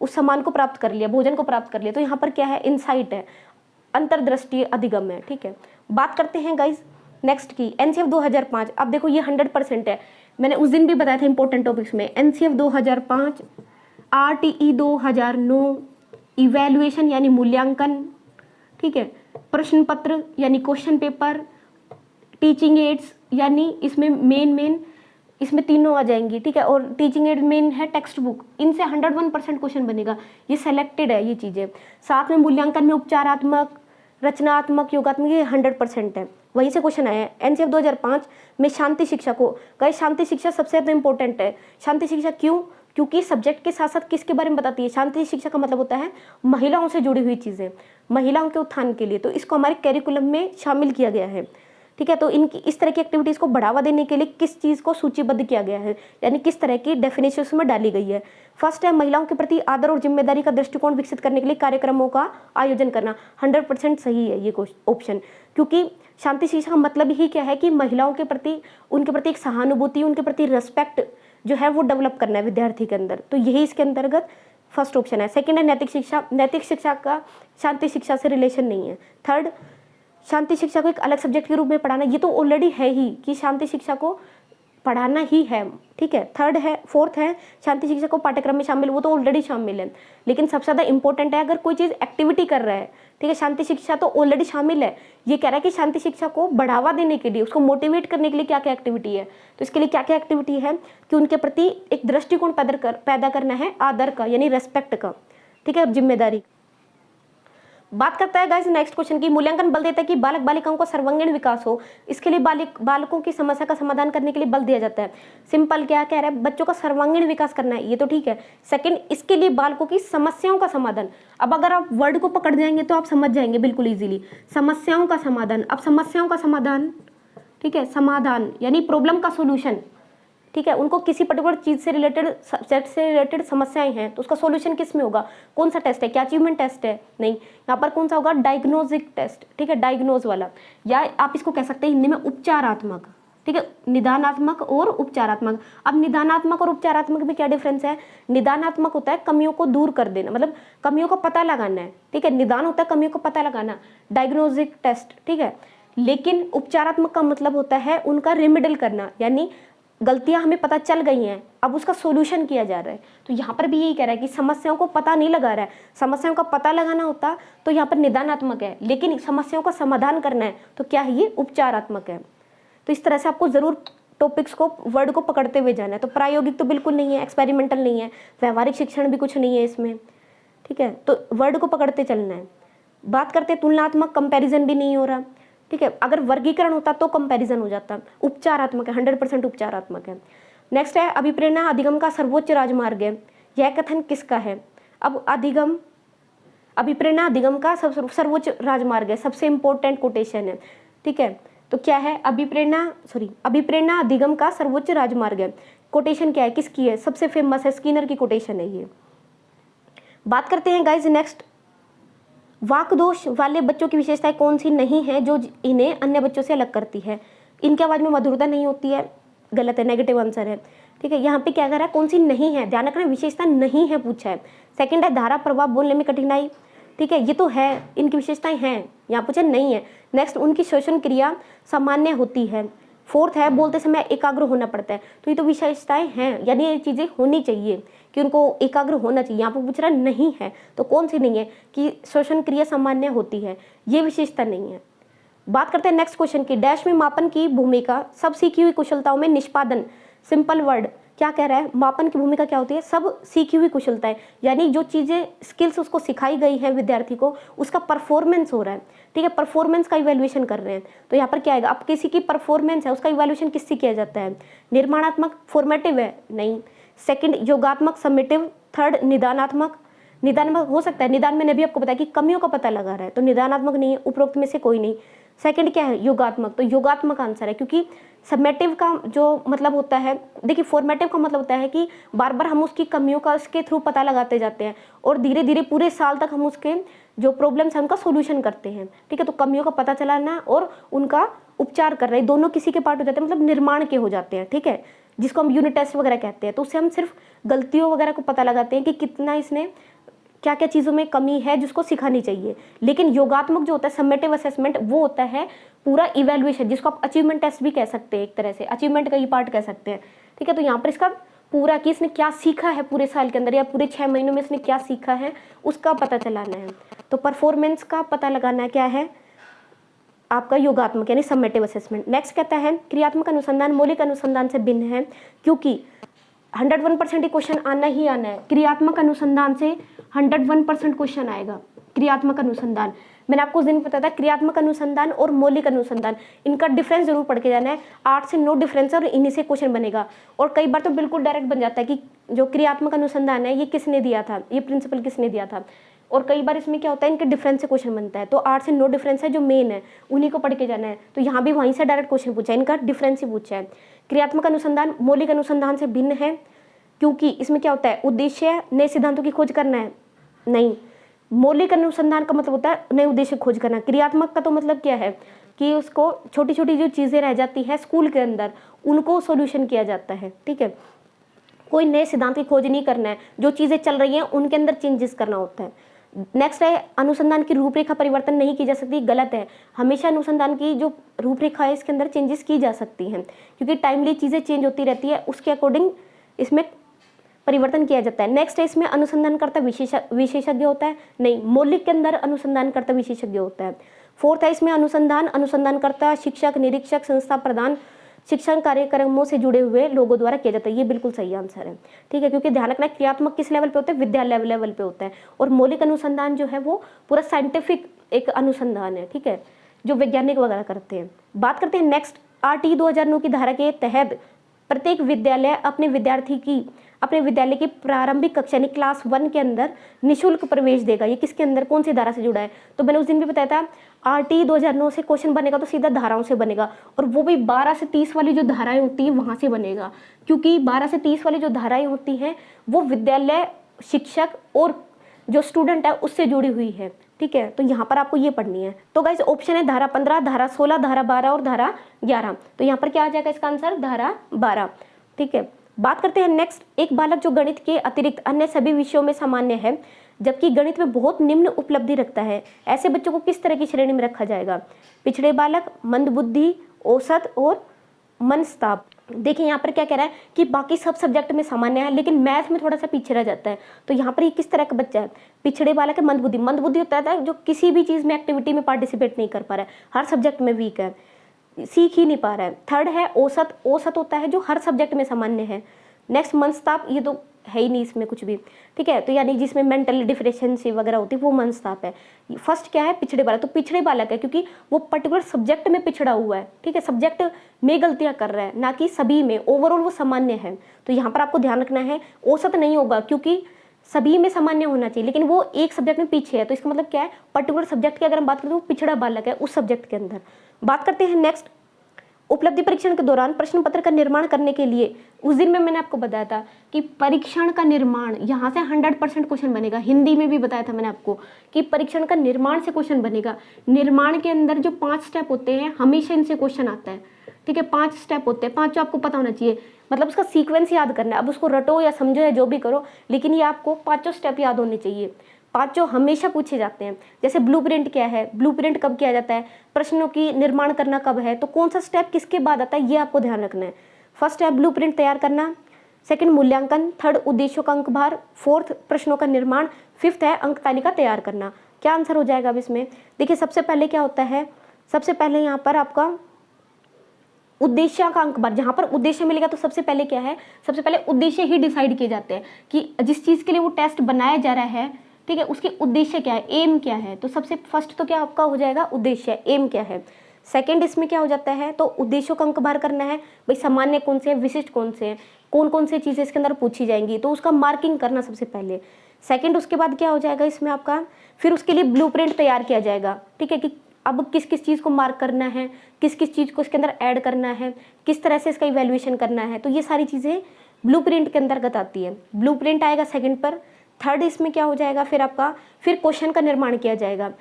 उस सामान को प्राप्त कर लिया, भोजन को प्राप्त कर लिया। तो यहाँ पर क्या है, इनसाइट है, अंतर्दृष्टि अधिगम है। ठीक है, बात करते हैं गाइज नेक्स्ट की एनसीएफ 2005। अब देखो ये 100% है, मैंने उस दिन भी बताया था इंपॉर्टेंट टॉपिक्स में। एनसीएफ 2005, आरटीई 2009, इवैल्यूएशन यानी मूल्यांकन, ठीक है, प्रश्न पत्र यानी क्वेश्चन पेपर, टीचिंग एड्स यानी इसमें मेन इसमें तीनों आ जाएंगी। ठीक है, और टीचिंग एड मेन है टेक्स्ट बुक, इनसे 101% क्वेश्चन बनेगा, ये सेलेक्टेड है ये चीज़ें। साथ में मूल्यांकन में उपचारात्मक, रचनात्मक, योगात्मक, ये 100% है, वहीं से क्वेश्चन आया है। एनसीएफ 2005 में शांति शिक्षा को, कई शांति शिक्षा सबसे ज़्यादा इंपॉर्टेंट है। शांति शिक्षा क्यों? क्योंकि सब्जेक्ट के साथ साथ किसके बारे में बताती है? शांति शिक्षा का मतलब होता है महिलाओं से जुड़ी हुई चीज़ें, महिलाओं के उत्थान के लिए, तो इसको हमारे कैरिकुलम में शामिल किया गया है। ठीक है, तो इनकी इस तरह की एक्टिविटीज़ को बढ़ावा देने के लिए किस चीज़ को सूचीबद्ध किया गया है, यानी किस तरह की डेफिनेशन में डाली गई है। फर्स्ट है महिलाओं के प्रति आदर और जिम्मेदारी का दृष्टिकोण विकसित करने के लिए कार्यक्रमों का आयोजन करना। 100% सही है ये ऑप्शन, क्योंकि शांति शिक्षा का मतलब ही क्या है कि महिलाओं के प्रति, उनके प्रति एक सहानुभूति, उनके प्रति रेस्पेक्ट जो है वो डेवलप करना है विद्यार्थी के अंदर, तो यही इसके अंतर्गत फर्स्ट ऑप्शन है। सेकेंड है नैतिक शिक्षा, नैतिक शिक्षा का शांति शिक्षा से रिलेशन नहीं है। थर्ड, शांति शिक्षा को एक अलग सब्जेक्ट के रूप में पढ़ाना, ये तो ऑलरेडी है ही कि शांति शिक्षा को पढ़ाना ही है। ठीक है, थर्ड है, फोर्थ है शांति शिक्षा को पाठ्यक्रम में शामिल, वो तो ऑलरेडी शामिल है, लेकिन सबसे ज़्यादा इंपॉर्टेंट है अगर कोई चीज़ एक्टिविटी कर रहा है। ठीक है, शांति शिक्षा तो ऑलरेडी शामिल है, ये कह रहा है कि शांति शिक्षा को बढ़ावा देने के लिए, उसको मोटिवेट करने के लिए क्या क्या एक्टिविटी है, तो इसके लिए क्या क्या एक्टिविटी है कि उनके प्रति एक दृष्टिकोण पैदा करना है, आदर का यानी रेस्पेक्ट का। ठीक है, और जिम्मेदारी। बात करता है गाइस नेक्स्ट क्वेश्चन की, मूल्यांकन बल देता है कि बालक बालिकाओं का सर्वांगीण विकास हो, इसके लिए बालकों की समस्या का समाधान करने के लिए बल दिया जाता है। सिंपल क्या कह रहा है, बच्चों का सर्वांगीण विकास करना है, ये तो ठीक है। सेकंड, इसके लिए बालकों की समस्याओं का समाधान। अब अगर आप वर्ड को पकड़ जाएंगे तो आप समझ जाएंगे बिल्कुल इजीली, समस्याओं का समाधान। अब समस्याओं का समाधान, ठीक है, समाधान यानी प्रॉब्लम का सोल्यूशन। ठीक है, उनको किसी पर्टिकुलर चीज़ से रिलेटेड, सब्जेक्ट से रिलेटेड समस्याएं हैं, तो उसका सॉल्यूशन किस में होगा? कौन सा टेस्ट है? क्या अचीवमेंट टेस्ट है? नहीं, यहाँ पर कौन सा होगा? Diagnostic test. ठीक है, डायग्नोज वाला, या आप इसको कह सकते हैं हिंदी में उपचारात्मक। ठीक है, निदानात्मक और उपचारात्मक। अब निदानात्मक और उपचारात्मक में क्या डिफरेंस है? निदानात्मक होता है कमियों को दूर कर देना, मतलब कमियों का पता लगाना है। ठीक है, निदान होता है कमियों का पता लगाना, डायग्नोस्टिक टेस्ट। ठीक है, लेकिन उपचारात्मक का मतलब होता है उनका रिमेडल करना, यानी गलतियां हमें पता चल गई हैं, अब उसका सॉल्यूशन किया जा रहा है। तो यहाँ पर भी यही कह रहा है कि समस्याओं को पता नहीं लगा रहा है, समस्याओं का पता लगाना होता तो यहाँ पर निदानात्मक है, लेकिन समस्याओं का समाधान करना है तो क्या है? ये उपचारात्मक है। तो इस तरह से आपको जरूर टॉपिक्स को, वर्ड को पकड़ते हुए जाना है। तो प्रायोगिक तो बिल्कुल नहीं है, एक्सपेरिमेंटल नहीं है, व्यवहारिक शिक्षण भी कुछ नहीं है इसमें। ठीक है, तो वर्ड को पकड़ते चलना है। बात करते तुलनात्मक, कंपेरिजन भी नहीं हो रहा। ठीक है, अगर वर्गीकरण होता तो कंपैरिजन हो जाता। उपचारात्मक है, 100% उपचारात्मक है। नेक्स्ट है अभिप्रेरणा अधिगम का सर्वोच्च राजमार्ग है, यह कथन किसका है? अब अधिगम, अभिप्रेरणा अधिगम का सर्वोच्च राजमार्ग है, सबसे इंपॉर्टेंट कोटेशन है। ठीक है, तो क्या है? अभिप्रेरणा अधिगम का सर्वोच्च राजमार्ग है। कोटेशन क्या है, किसकी है? सबसे फेमस है, स्किनर की कोटेशन है ये। बात करते हैं गाइज नेक्स्ट, वाक दोष वाले बच्चों की विशेषताएं कौन सी नहीं है जो इन्हें अन्य बच्चों से अलग करती है? इनकी आवाज़ में मधुरता नहीं होती है, गलत है, नेगेटिव आंसर है। ठीक है, यहाँ पे क्या कर रहा है, कौन सी नहीं है, ध्यान रखना विशेषता नहीं है पूछा है। सेकंड है धारा प्रभाव, बोलने में कठिनाई। ठीक है, ये तो है, इनकी विशेषताएं हैं, यहाँ पूछा नहीं है। नेक्स्ट, उनकी श्वसन क्रिया सामान्य होती है। फोर्थ है बोलते समय एकाग्र होना पड़ता है, तो ये तो विशेषताएं हैं, यानी ये चीज़ें होनी चाहिए कि उनको एकाग्र होना चाहिए। यहाँ पर पूछ रहा नहीं है, तो कौन सी नहीं है कि श्वसन क्रिया सामान्य होती है, ये विशेषता नहीं है। बात करते हैं नेक्स्ट क्वेश्चन की, डैश में मापन की भूमिका सब सीखी हुई कुशलताओं में निष्पादन। सिंपल वर्ड क्या कह रहा है, मापन की भूमिका क्या होती है? सब सीखी हुई कुशलताएं, यानी जो चीज़ें स्किल्स उसको सिखाई गई हैं विद्यार्थी को, उसका परफॉर्मेंस हो रहा है। ठीक है, परफॉर्मेंस का इवैल्यूएशन कर रहे हैं, तो यहाँ पर क्या आएगा? अब किसी की परफॉर्मेंस है, उसका इवैल्यूएशन किससे किया जाता है? निर्माणात्मक, फॉर्मेटिव है नहीं। सेकंड योगात्मक, समेटिव। थर्ड निदानात्मक, निदानात्मक हो सकता है, निदान मैंने भी आपको बताया कि कमियों का पता लगा रहा है, तो निदानात्मक नहीं है, उपरोक्त में से कोई नहीं। सेकंड क्या है, योगात्मक, तो योगात्मक आंसर है, क्योंकि समेटिव का जो मतलब होता है, देखिए फॉर्मेटिव का मतलब होता है कि बार बार हम उसकी कमियों का उसके थ्रू पता लगाते जाते हैं और धीरे धीरे पूरे साल तक हम उसके जो प्रॉब्लम्स हैं उनका सोल्यूशन करते हैं, ठीक है। तो कमियों का पता चलाना और उनका उपचार कर रहे हैं, दोनों किसी के पार्ट हो जाते हैं, मतलब निर्माण के हो जाते हैं, ठीक है, जिसको हम यूनिट टेस्ट वगैरह कहते हैं। तो उससे हम सिर्फ गलतियों वगैरह को पता लगाते हैं कि कितना इसने क्या क्या चीज़ों में कमी है जिसको सिखानी चाहिए। लेकिन योगात्मक जो होता है, समेटिव असेसमेंट, वो होता है पूरा इवेल्युएशन, जिसको आप अचीवमेंट टेस्ट भी कह सकते हैं, एक तरह से अचीवमेंट का ही पार्ट कह सकते हैं, ठीक है। तो यहाँ पर इसका पूरा कि इसने क्या सीखा है पूरे साल के अंदर या पूरे 6 महीनों में इसने क्या सीखा है उसका पता चलाना है। तो परफॉर्मेंस का पता लगाना क्या है आपका योगात्मक यानी समेटिव असेसमेंट। नेक्स्ट कहता है क्रियात्मक अनुसंधान मौलिक अनुसंधान से भिन्न है, क्योंकि 101% क्वेश्चन आना ही आना है। क्रियात्मक अनुसंधान से 101% क्वेश्चन आएगा। क्रियात्मक अनुसंधान, मैंने आपको उस दिन बताया था, क्रियात्मक अनुसंधान और मौलिक अनुसंधान, इनका डिफरेंस जरूर पढ़ के जाना है। 8 से 9 डिफरेंस है और इन्हीं से क्वेश्चन बनेगा। और कई बार तो बिल्कुल डायरेक्ट बन जाता है कि जो क्रियात्मक अनुसंधान है ये किसने दिया था, ये प्रिंसिपल किसने दिया था। और कई बार इसमें क्या होता है, इनके डिफरेंस से क्वेश्चन बनता है। तो 8 से 9 डिफरेंस है जो मेन है, उन्हीं को पढ़ के जाना है। तो यहाँ भी वहीं से डायरेक्ट क्वेश्चन पूछा है, इनका डिफरेंस ही पूछा है। क्रियात्मक अनुसंधान मौलिक अनुसंधान से भिन्न है, क्योंकि इसमें क्या होता है, उद्देश्य नए सिद्धांतों की खोज करना है, नहीं। मौलिक अनुसंधान का मतलब होता है नए उद्देश्य खोज करना। क्रियात्मक का तो मतलब क्या है कि उसको छोटी छोटी जो चीज़ें रह जाती है स्कूल के अंदर उनको सॉल्यूशन किया जाता है, ठीक है। कोई नए सिद्धांत की खोज नहीं करना है, जो चीज़ें चल रही हैं उनके अंदर चेंजेस करना होता है। नेक्स्ट है अनुसंधान की रूपरेखा परिवर्तन नहीं की जा सकती, गलत है। हमेशा अनुसंधान की जो रूपरेखा है इसके अंदर चेंजेस की जा सकती हैं, क्योंकि टाइमली चीज़ें चेंज होती रहती है, उसके अकॉर्डिंग इसमें परिवर्तन किया जाता है। नेक्स्ट है इसमें अनुसंधानकर्ता विशेषज्ञ होता है, नहीं। मौलिक के अंदर अनुसंधानकर्ता विशेषज्ञ होता है। फोर्थ है इसमें अनुसंधानकर्ता शिक्षक निरीक्षक संस्था प्रधान शिक्षण कार्यक्रमों से जुड़े हुए लोगों द्वारा किया जाता है, ये बिल्कुल सही आंसर है, ठीक है। क्योंकि ध्यान रखना क्रियात्मक किस लेवल पे होता है, विद्या लेवल पे होता है, और मौलिक अनुसंधान जो है वो पूरा साइंटिफिक एक अनुसंधान है, ठीक है, जो वैज्ञानिक वगैरह करते हैं। बात करते हैं नेक्स्ट, RT 2009 की धारा के तहत प्रत्येक विद्यालय अपने विद्यालय की प्रारंभिक कक्षा यानी क्लास 1 के अंदर निःशुल्क प्रवेश देगा। ये किसके अंदर, कौन सी धारा से जुड़ा है, तो मैंने उस दिन भी बताया था RT 2009 से क्वेश्चन बनेगा तो सीधा धाराओं से बनेगा, और वो भी 12 से 30 वाली जो धाराएं होती है वहां से बनेगा, क्योंकि 12 से 30 वाली जो धाराएं होती हैं वो विद्यालय शिक्षक और जो स्टूडेंट है उससे जुड़ी हुई है, ठीक है। तो यहाँ पर आपको ये पढ़नी है। तो गाइस ऑप्शन है धारा 15, धारा 16, धारा 12 और धारा 11। तो यहाँ पर क्या आ जाएगा इसका आंसर, धारा 12, ठीक है। बात करते हैं नेक्स्ट, एक बालक जो गणित के अतिरिक्त अन्य सभी विषयों में सामान्य है जबकि गणित में बहुत निम्न उपलब्धि रखता है, ऐसे बच्चों को किस तरह की श्रेणी में रखा जाएगा। पिछड़े बालक, मंदबुद्धि, औसत और मनस्ताप। देखिए यहाँ पर क्या कह रहा है कि बाकी सब सब्जेक्ट में सामान्य है लेकिन मैथ में थोड़ा सा पीछे रह जाता है। तो यहाँ पर ये किस तरह का बच्चा है, पिछड़े बालक है, मंदबुद्धि होता है जो किसी भी चीज़ में एक्टिविटी में पार्टिसिपेट नहीं कर पा रहा है, हर सब्जेक्ट में वीक है, सीख ही नहीं पा रहा है। थर्ड है औसत होता है जो हर सब्जेक्ट में सामान्य है। नेक्स्ट मनस्ताप, ये तो है ही नहीं इसमें कुछ भी, ठीक है, तो यानी जिसमें मेंटल डिफिशिएंसी वगैरह होती है वो मनस्ताप है। फर्स्ट क्या है, पिछड़े बालक, तो पिछड़े बालक है क्योंकि वो पर्टिकुलर सब्जेक्ट में पिछड़ा हुआ है, ठीक है, सब्जेक्ट में गलतियां कर रहा है ना कि सभी में, ओवरऑल वो सामान्य है। तो यहाँ पर आपको ध्यान रखना है औसत नहीं होगा क्योंकि सभी में सामान्य होना चाहिए, लेकिन वो एक सब्जेक्ट में पीछे है, तो इसका मतलब क्या है, पर्टिकुलर सब्जेक्ट की अगर हम बात करें तो वो पिछड़ा बालक है उस सब्जेक्ट के अंदर। बात करते हैं नेक्स्ट, उपलब्धि परीक्षण के दौरान प्रश्न पत्र का निर्माण करने के लिए, उस दिन में मैंने आपको बताया था कि परीक्षण का निर्माण यहाँ से 100% क्वेश्चन बनेगा। हिंदी में भी बताया था मैंने आपको कि परीक्षण का निर्माण से क्वेश्चन बनेगा। निर्माण के अंदर जो 5 स्टेप होते हैं हमेशा इनसे क्वेश्चन आता है, ठीक है, 5 स्टेप होते हैं, 5 आपको पता होना चाहिए, मतलब उसका सीक्वेंस याद करना है। अब उसको रटो या समझो या जो भी करो, लेकिन ये आपको 5 स्टेप याद होने चाहिए। 5 हमेशा पूछे जाते हैं। जैसे ब्लूप्रिंट क्या है, ब्लूप्रिंट कब किया जाता है, प्रश्नों की निर्माण करना कब है, तो कौन सा स्टेप किसके बाद आता है ये आपको ध्यान रखना है। फर्स्ट है ब्लूप्रिंट तैयार करना, सेकंड मूल्यांकन, थर्ड उद्देश्यों का अंकभार, फोर्थ प्रश्नों का निर्माण, फिफ्थ है अंक तालिका तैयार करना। क्या आंसर हो जाएगा अब इसमें, देखिए सबसे पहले क्या होता है, सबसे पहले यहाँ पर आपका उद्देश्य का अंकभार, जहां पर उद्देश्य मिलेगा तो सबसे पहले क्या है, सबसे पहले उद्देश्य ही डिसाइड किए जाते हैं कि जिस चीज के लिए वो टेस्ट बनाया जा रहा है, ठीक है, उसके उद्देश्य क्या है, एम क्या है। तो सबसे फर्स्ट तो क्या आपका हो जाएगा उद्देश्य, एम क्या है। सेकंड इसमें क्या हो जाता है, तो उद्देश्यों का अंकभार करना है, भाई सामान्य कौन से हैं, विशिष्ट कौन से हैं, कौन कौन से चीजें इसके अंदर पूछी जाएंगी, तो उसका मार्किंग करना सबसे पहले। सेकंड उसके बाद क्या हो जाएगा इसमें आपका, फिर उसके लिए ब्लूप्रिंट तैयार किया जाएगा, ठीक है, कि अब किस किस चीज़ को मार्क करना है, किस किस चीज़ को इसके अंदर ऐड करना है, किस तरह से इसका इवैल्यूएशन करना है, तो ये सारी चीज़ें ब्लूप्रिंट के अंतर्गत आती है। ब्लूप्रिंट आएगा सेकंड पर। थर्ड इसमें क्या हो जाएगा फिर आपका, फिर क्वेश्चन का निर्माण किया जाएगा।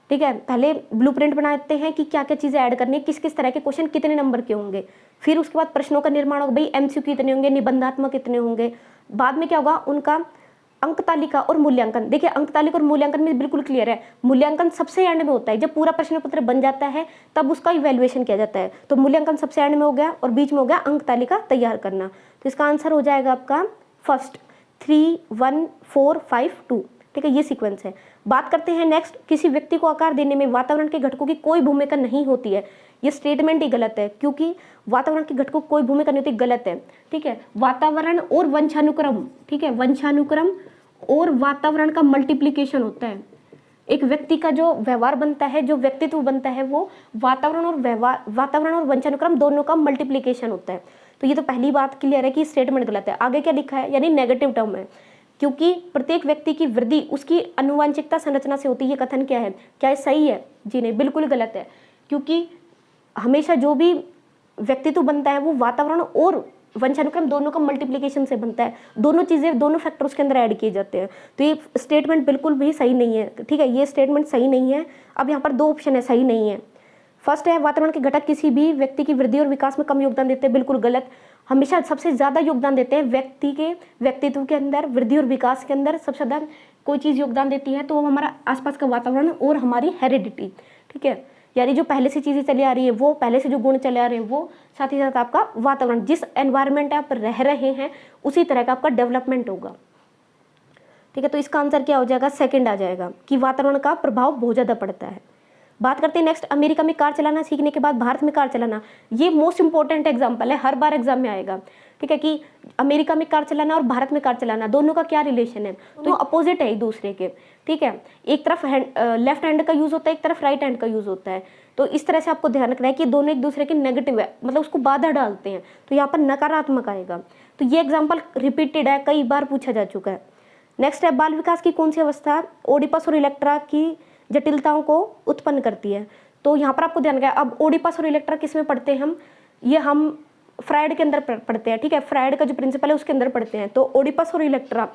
ठीक है, पहले ब्लूप्रिंट बनाते हैं कि क्या क्या चीज़ें ऐड करनी है, किस किस तरह के क्वेश्चन कितने नंबर के होंगे, फिर उसके बाद प्रश्नों का निर्माण होगा, भाई एमसीक्यू कितने होंगे, निबंधात्मक कितने होंगे, बाद में क्या होगा उनका अंक तालिका और मूल्यांकन। देखिए अंक तालिका और मूल्यांकन में बिल्कुल क्लियर है, मूल्यांकन सबसे एंड में होता है, जब पूरा प्रश्न पत्र बन जाता है तब उसका इवैल्यूएशन किया जाता है। तो मूल्यांकन सबसे एंड में हो गया और बीच में हो गया अंक तालिका तैयार करना। तो इसका आंसर हो जाएगा आपका फर्स्ट 3 1 4 5 2। ठीक है, ये सीक्वेंस है। बात करते हैं नेक्स्ट, किसी व्यक्ति को आकार देने में वातावरण के घटकों की कोई भूमिका नहीं होती है। ये स्टेटमेंट ही गलत है, क्योंकि वातावरण के घटकों की कोई भूमिका नहीं होती, गलत है। ठीक है, वातावरण और वंशानुक्रम, ठीक है, वंशानुक्रम और वातावरण का मल्टीप्लिकेशन होता है। एक व्यक्ति का जो व्यवहार बनता है, जो व्यक्तित्व बनता है, वो वातावरण और वंशानुक्रम दोनों का मल्टीप्लिकेशन होता है। तो ये तो पहली बात क्लियर है कि स्टेटमेंट गलत है। आगे क्या लिखा है, यानी नेगेटिव टर्म है, क्योंकि प्रत्येक व्यक्ति की वृद्धि उसकी आनुवंशिकता संरचना से होती है। ये कथन क्या है, क्या ये सही है? जी नहीं, बिल्कुल गलत है, क्योंकि हमेशा जो भी व्यक्तित्व बनता है वो वातावरण और वंशानुक्रम दोनों का मल्टीप्लिकेशन से बनता है। दोनों चीज़ें, दोनों फैक्टर उसके अंदर ऐड किए जाते हैं। तो ये स्टेटमेंट बिल्कुल भी सही नहीं है। ठीक है, ये स्टेटमेंट सही नहीं है। अब यहाँ पर दो ऑप्शन है, सही नहीं है। फर्स्ट है वातावरण के घटक किसी भी व्यक्ति की वृद्धि और विकास में कम योगदान देते हैं, बिल्कुल गलत। हमेशा सबसे ज़्यादा योगदान देते हैं व्यक्ति के व्यक्तित्व के अंदर, वृद्धि और विकास के अंदर सबसे ज़्यादा कोई चीज़ योगदान देती है तो वो हमारा आसपास का वातावरण और हमारी हेरिडिटी। ठीक है, यानी जो पहले से चीज़ें चली आ रही है वो, पहले से जो गुण चले आ रहे हैं वो, साथ ही साथ आपका वातावरण, जिस एनवायरनमेंट आप रह रहे हैं उसी तरह का आपका डेवलपमेंट होगा। ठीक है, तो इसका आंसर क्या हो जाएगा, सेकंड आ जाएगा कि वातावरण का प्रभाव बहुत ज़्यादा पड़ता है। बात करते हैं नेक्स्ट, अमेरिका में कार चलाना सीखने के बाद भारत में कार चलाना। ये मोस्ट इंपॉर्टेंट एग्जांपल है, हर बार एग्जाम में आएगा। ठीक है, कि अमेरिका में कार चलाना और भारत में कार चलाना दोनों का क्या रिलेशन है, तो अपोजिट है एक दूसरे के। ठीक है, एक तरफ लेफ्ट हैंड का यूज होता है, एक तरफ राइट हैंड का यूज होता है। तो इस तरह से आपको ध्यान रखना है कि दोनों एक दूसरे के नेगेटिव है, मतलब उसको बाधा डालते हैं, तो यहाँ पर नकारात्मक आएगा। तो ये एग्जाम्पल रिपीटेड है, कई बार पूछा जा चुका है। नेक्स्ट है, बाल विकास की कौन सी अवस्था ओडिपस और इलेक्ट्रा की जटिलताओं को उत्पन्न करती है। तो यहाँ पर आपको ध्यान रखना है, अब ओडिपस और इलेक्ट्रा किस में पढ़ते हैं हम, ये हम फ्राइड के अंदर पढ़ते हैं। ठीक है, फ्राइड का जो प्रिंसिपल है उसके अंदर पढ़ते हैं। तो ओडिपस और इलेक्ट्रा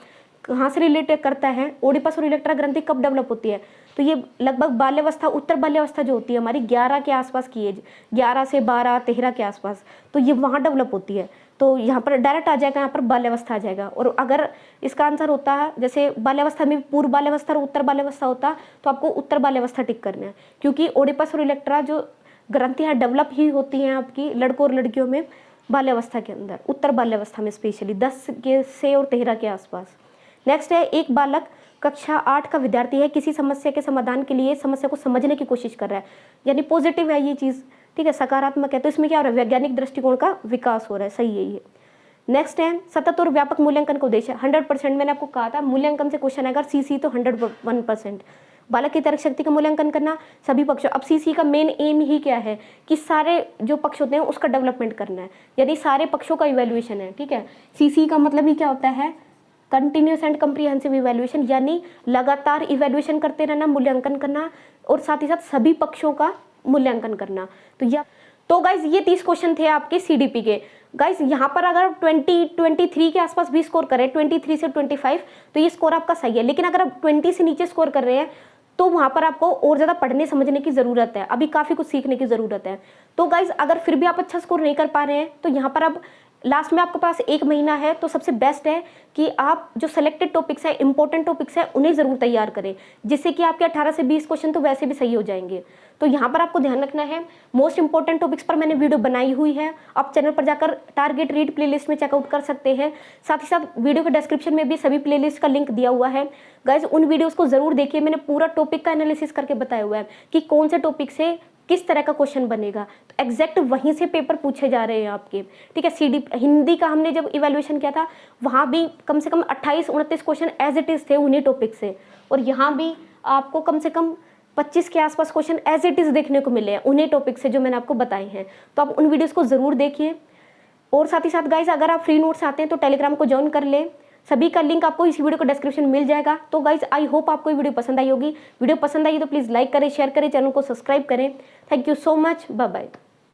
कहाँ से रिलेटेड करता है, ओडिपस और इलेक्ट्रा ग्रंथि कब डेवलप होती है, तो ये लगभग बाल्यावस्था, उत्तर बाल्यावस्था जो होती है हमारी 11 के आसपास की एज, 11 से 12 13 के आसपास, तो ये वहाँ डेवलप होती है। तो यहाँ पर डायरेक्ट आ जाएगा, यहाँ पर बाल्यावस्था आ जाएगा। और अगर इसका आंसर होता है जैसे बाल्यावस्था में पूर्व बाल्यावस्था और उत्तर बाल्यावस्था होता, तो आपको उत्तर बाल्यावस्था टिक करना है, क्योंकि ओडिपस और इलेक्ट्रा जो ग्रंथियाँ डेवलप ही होती हैं आपकी लड़कों और लड़कियों में बाल्यावस्था के अंदर, उत्तर बाल्यावस्था में स्पेशली 10 के से और 13 के आसपास। नेक्स्ट है, एक बालक कक्षा 8 का विद्यार्थी है, किसी समस्या के समाधान के लिए समस्या को समझने की कोशिश कर रहा है, यानी पॉजिटिव है ये चीज़। ठीक है, सकारात्मक है। तो इसमें क्या हो रहा है, वैज्ञानिक दृष्टिकोण का विकास हो रहा है, सही है ये। नेक्स्ट है, सतत और व्यापक मूल्यांकन का उद्देश्य 100%। मैंने आपको कहा था मूल्यांकन से क्वेश्चन आएगा, सीसी तो 101%। बालक की तर्क शक्ति का मूल्यांकन करना सभी पक्षों, अब सीसी का मेन एम ही क्या है कि सारे जो पक्ष होते हैं उसका डेवलपमेंट करना है, यानी सारे पक्षों का इवैल्यूएशन है। ठीक है, सीसी का मतलब ही क्या होता है, कंटिन्यूस एंड कम्प्रीहेंसिव इवैल्यूएशन, यानी लगातार इवैल्यूएशन करते रहना, मूल्यांकन करना और साथ ही साथ सभी पक्षों का मूल्यांकन करना। तो गाइज ये 30 क्वेश्चन थे आपके सीडीपी के। गाइज यहाँ पर अगर 23 के आसपास भी स्कोर करें, 23 से 25, तो ये स्कोर आपका सही है। लेकिन अगर आप 20 से नीचे स्कोर कर रहे हैं तो वहाँ पर आपको और ज़्यादा पढ़ने समझने की ज़रूरत है, अभी काफ़ी कुछ सीखने की ज़रूरत है। तो गाइज अगर फिर भी आप अच्छा स्कोर नहीं कर पा रहे हैं तो यहाँ पर अब लास्ट में आपके पास 1 महीना है, तो सबसे बेस्ट है कि आप जो सेलेक्टेड टॉपिक्स है, इंपॉर्टेंट टॉपिक्स है, उन्हें ज़रूर तैयार करें, जिससे कि आपके 18 से 20 क्वेश्चन तो वैसे भी सही हो जाएंगे। तो यहाँ पर आपको ध्यान रखना है, मोस्ट इंपॉर्टेंट टॉपिक्स पर मैंने वीडियो बनाई हुई है, आप चैनल पर जाकर टारगेट रीड प्लेलिस्ट में चेकआउट कर सकते हैं। साथ ही साथ वीडियो के डिस्क्रिप्शन में भी सभी प्लेलिस्ट का लिंक दिया हुआ है। गाइज उन वीडियोज़ को ज़रूर देखिए, मैंने पूरा टॉपिक का एनालिसिस करके बताया हुआ है कि कौन से टॉपिक से किस तरह का क्वेश्चन बनेगा, तो एग्जैक्ट वहीं से पेपर पूछे जा रहे हैं आपके। ठीक है, सीडी हिंदी का हमने जब इवैल्यूएशन किया था वहाँ भी कम से कम 28-29 क्वेश्चन एज इट इज़ थे उन्हीं टॉपिक से, और यहाँ भी आपको कम से कम 25 के आसपास क्वेश्चन एज इट इज़ देखने को मिले हैं उन्हीं टॉपिक से जो मैंने आपको बताए हैं। तो आप उन वीडियोज़ को ज़रूर देखिए। और साथ ही साथ गाइज अगर आप फ्री नोट्स आते हैं तो टेलीग्राम को ज्वाइन कर लें, सभी का लिंक आपको इस वीडियो को डिस्क्रिप्शन मिल जाएगा। तो गाइज आई होप आपको ये वीडियो पसंद आई होगी। वीडियो पसंद आई तो प्लीज़ लाइक करें, शेयर करें, चैनल को सब्सक्राइब करें। Thank you so much, bye bye.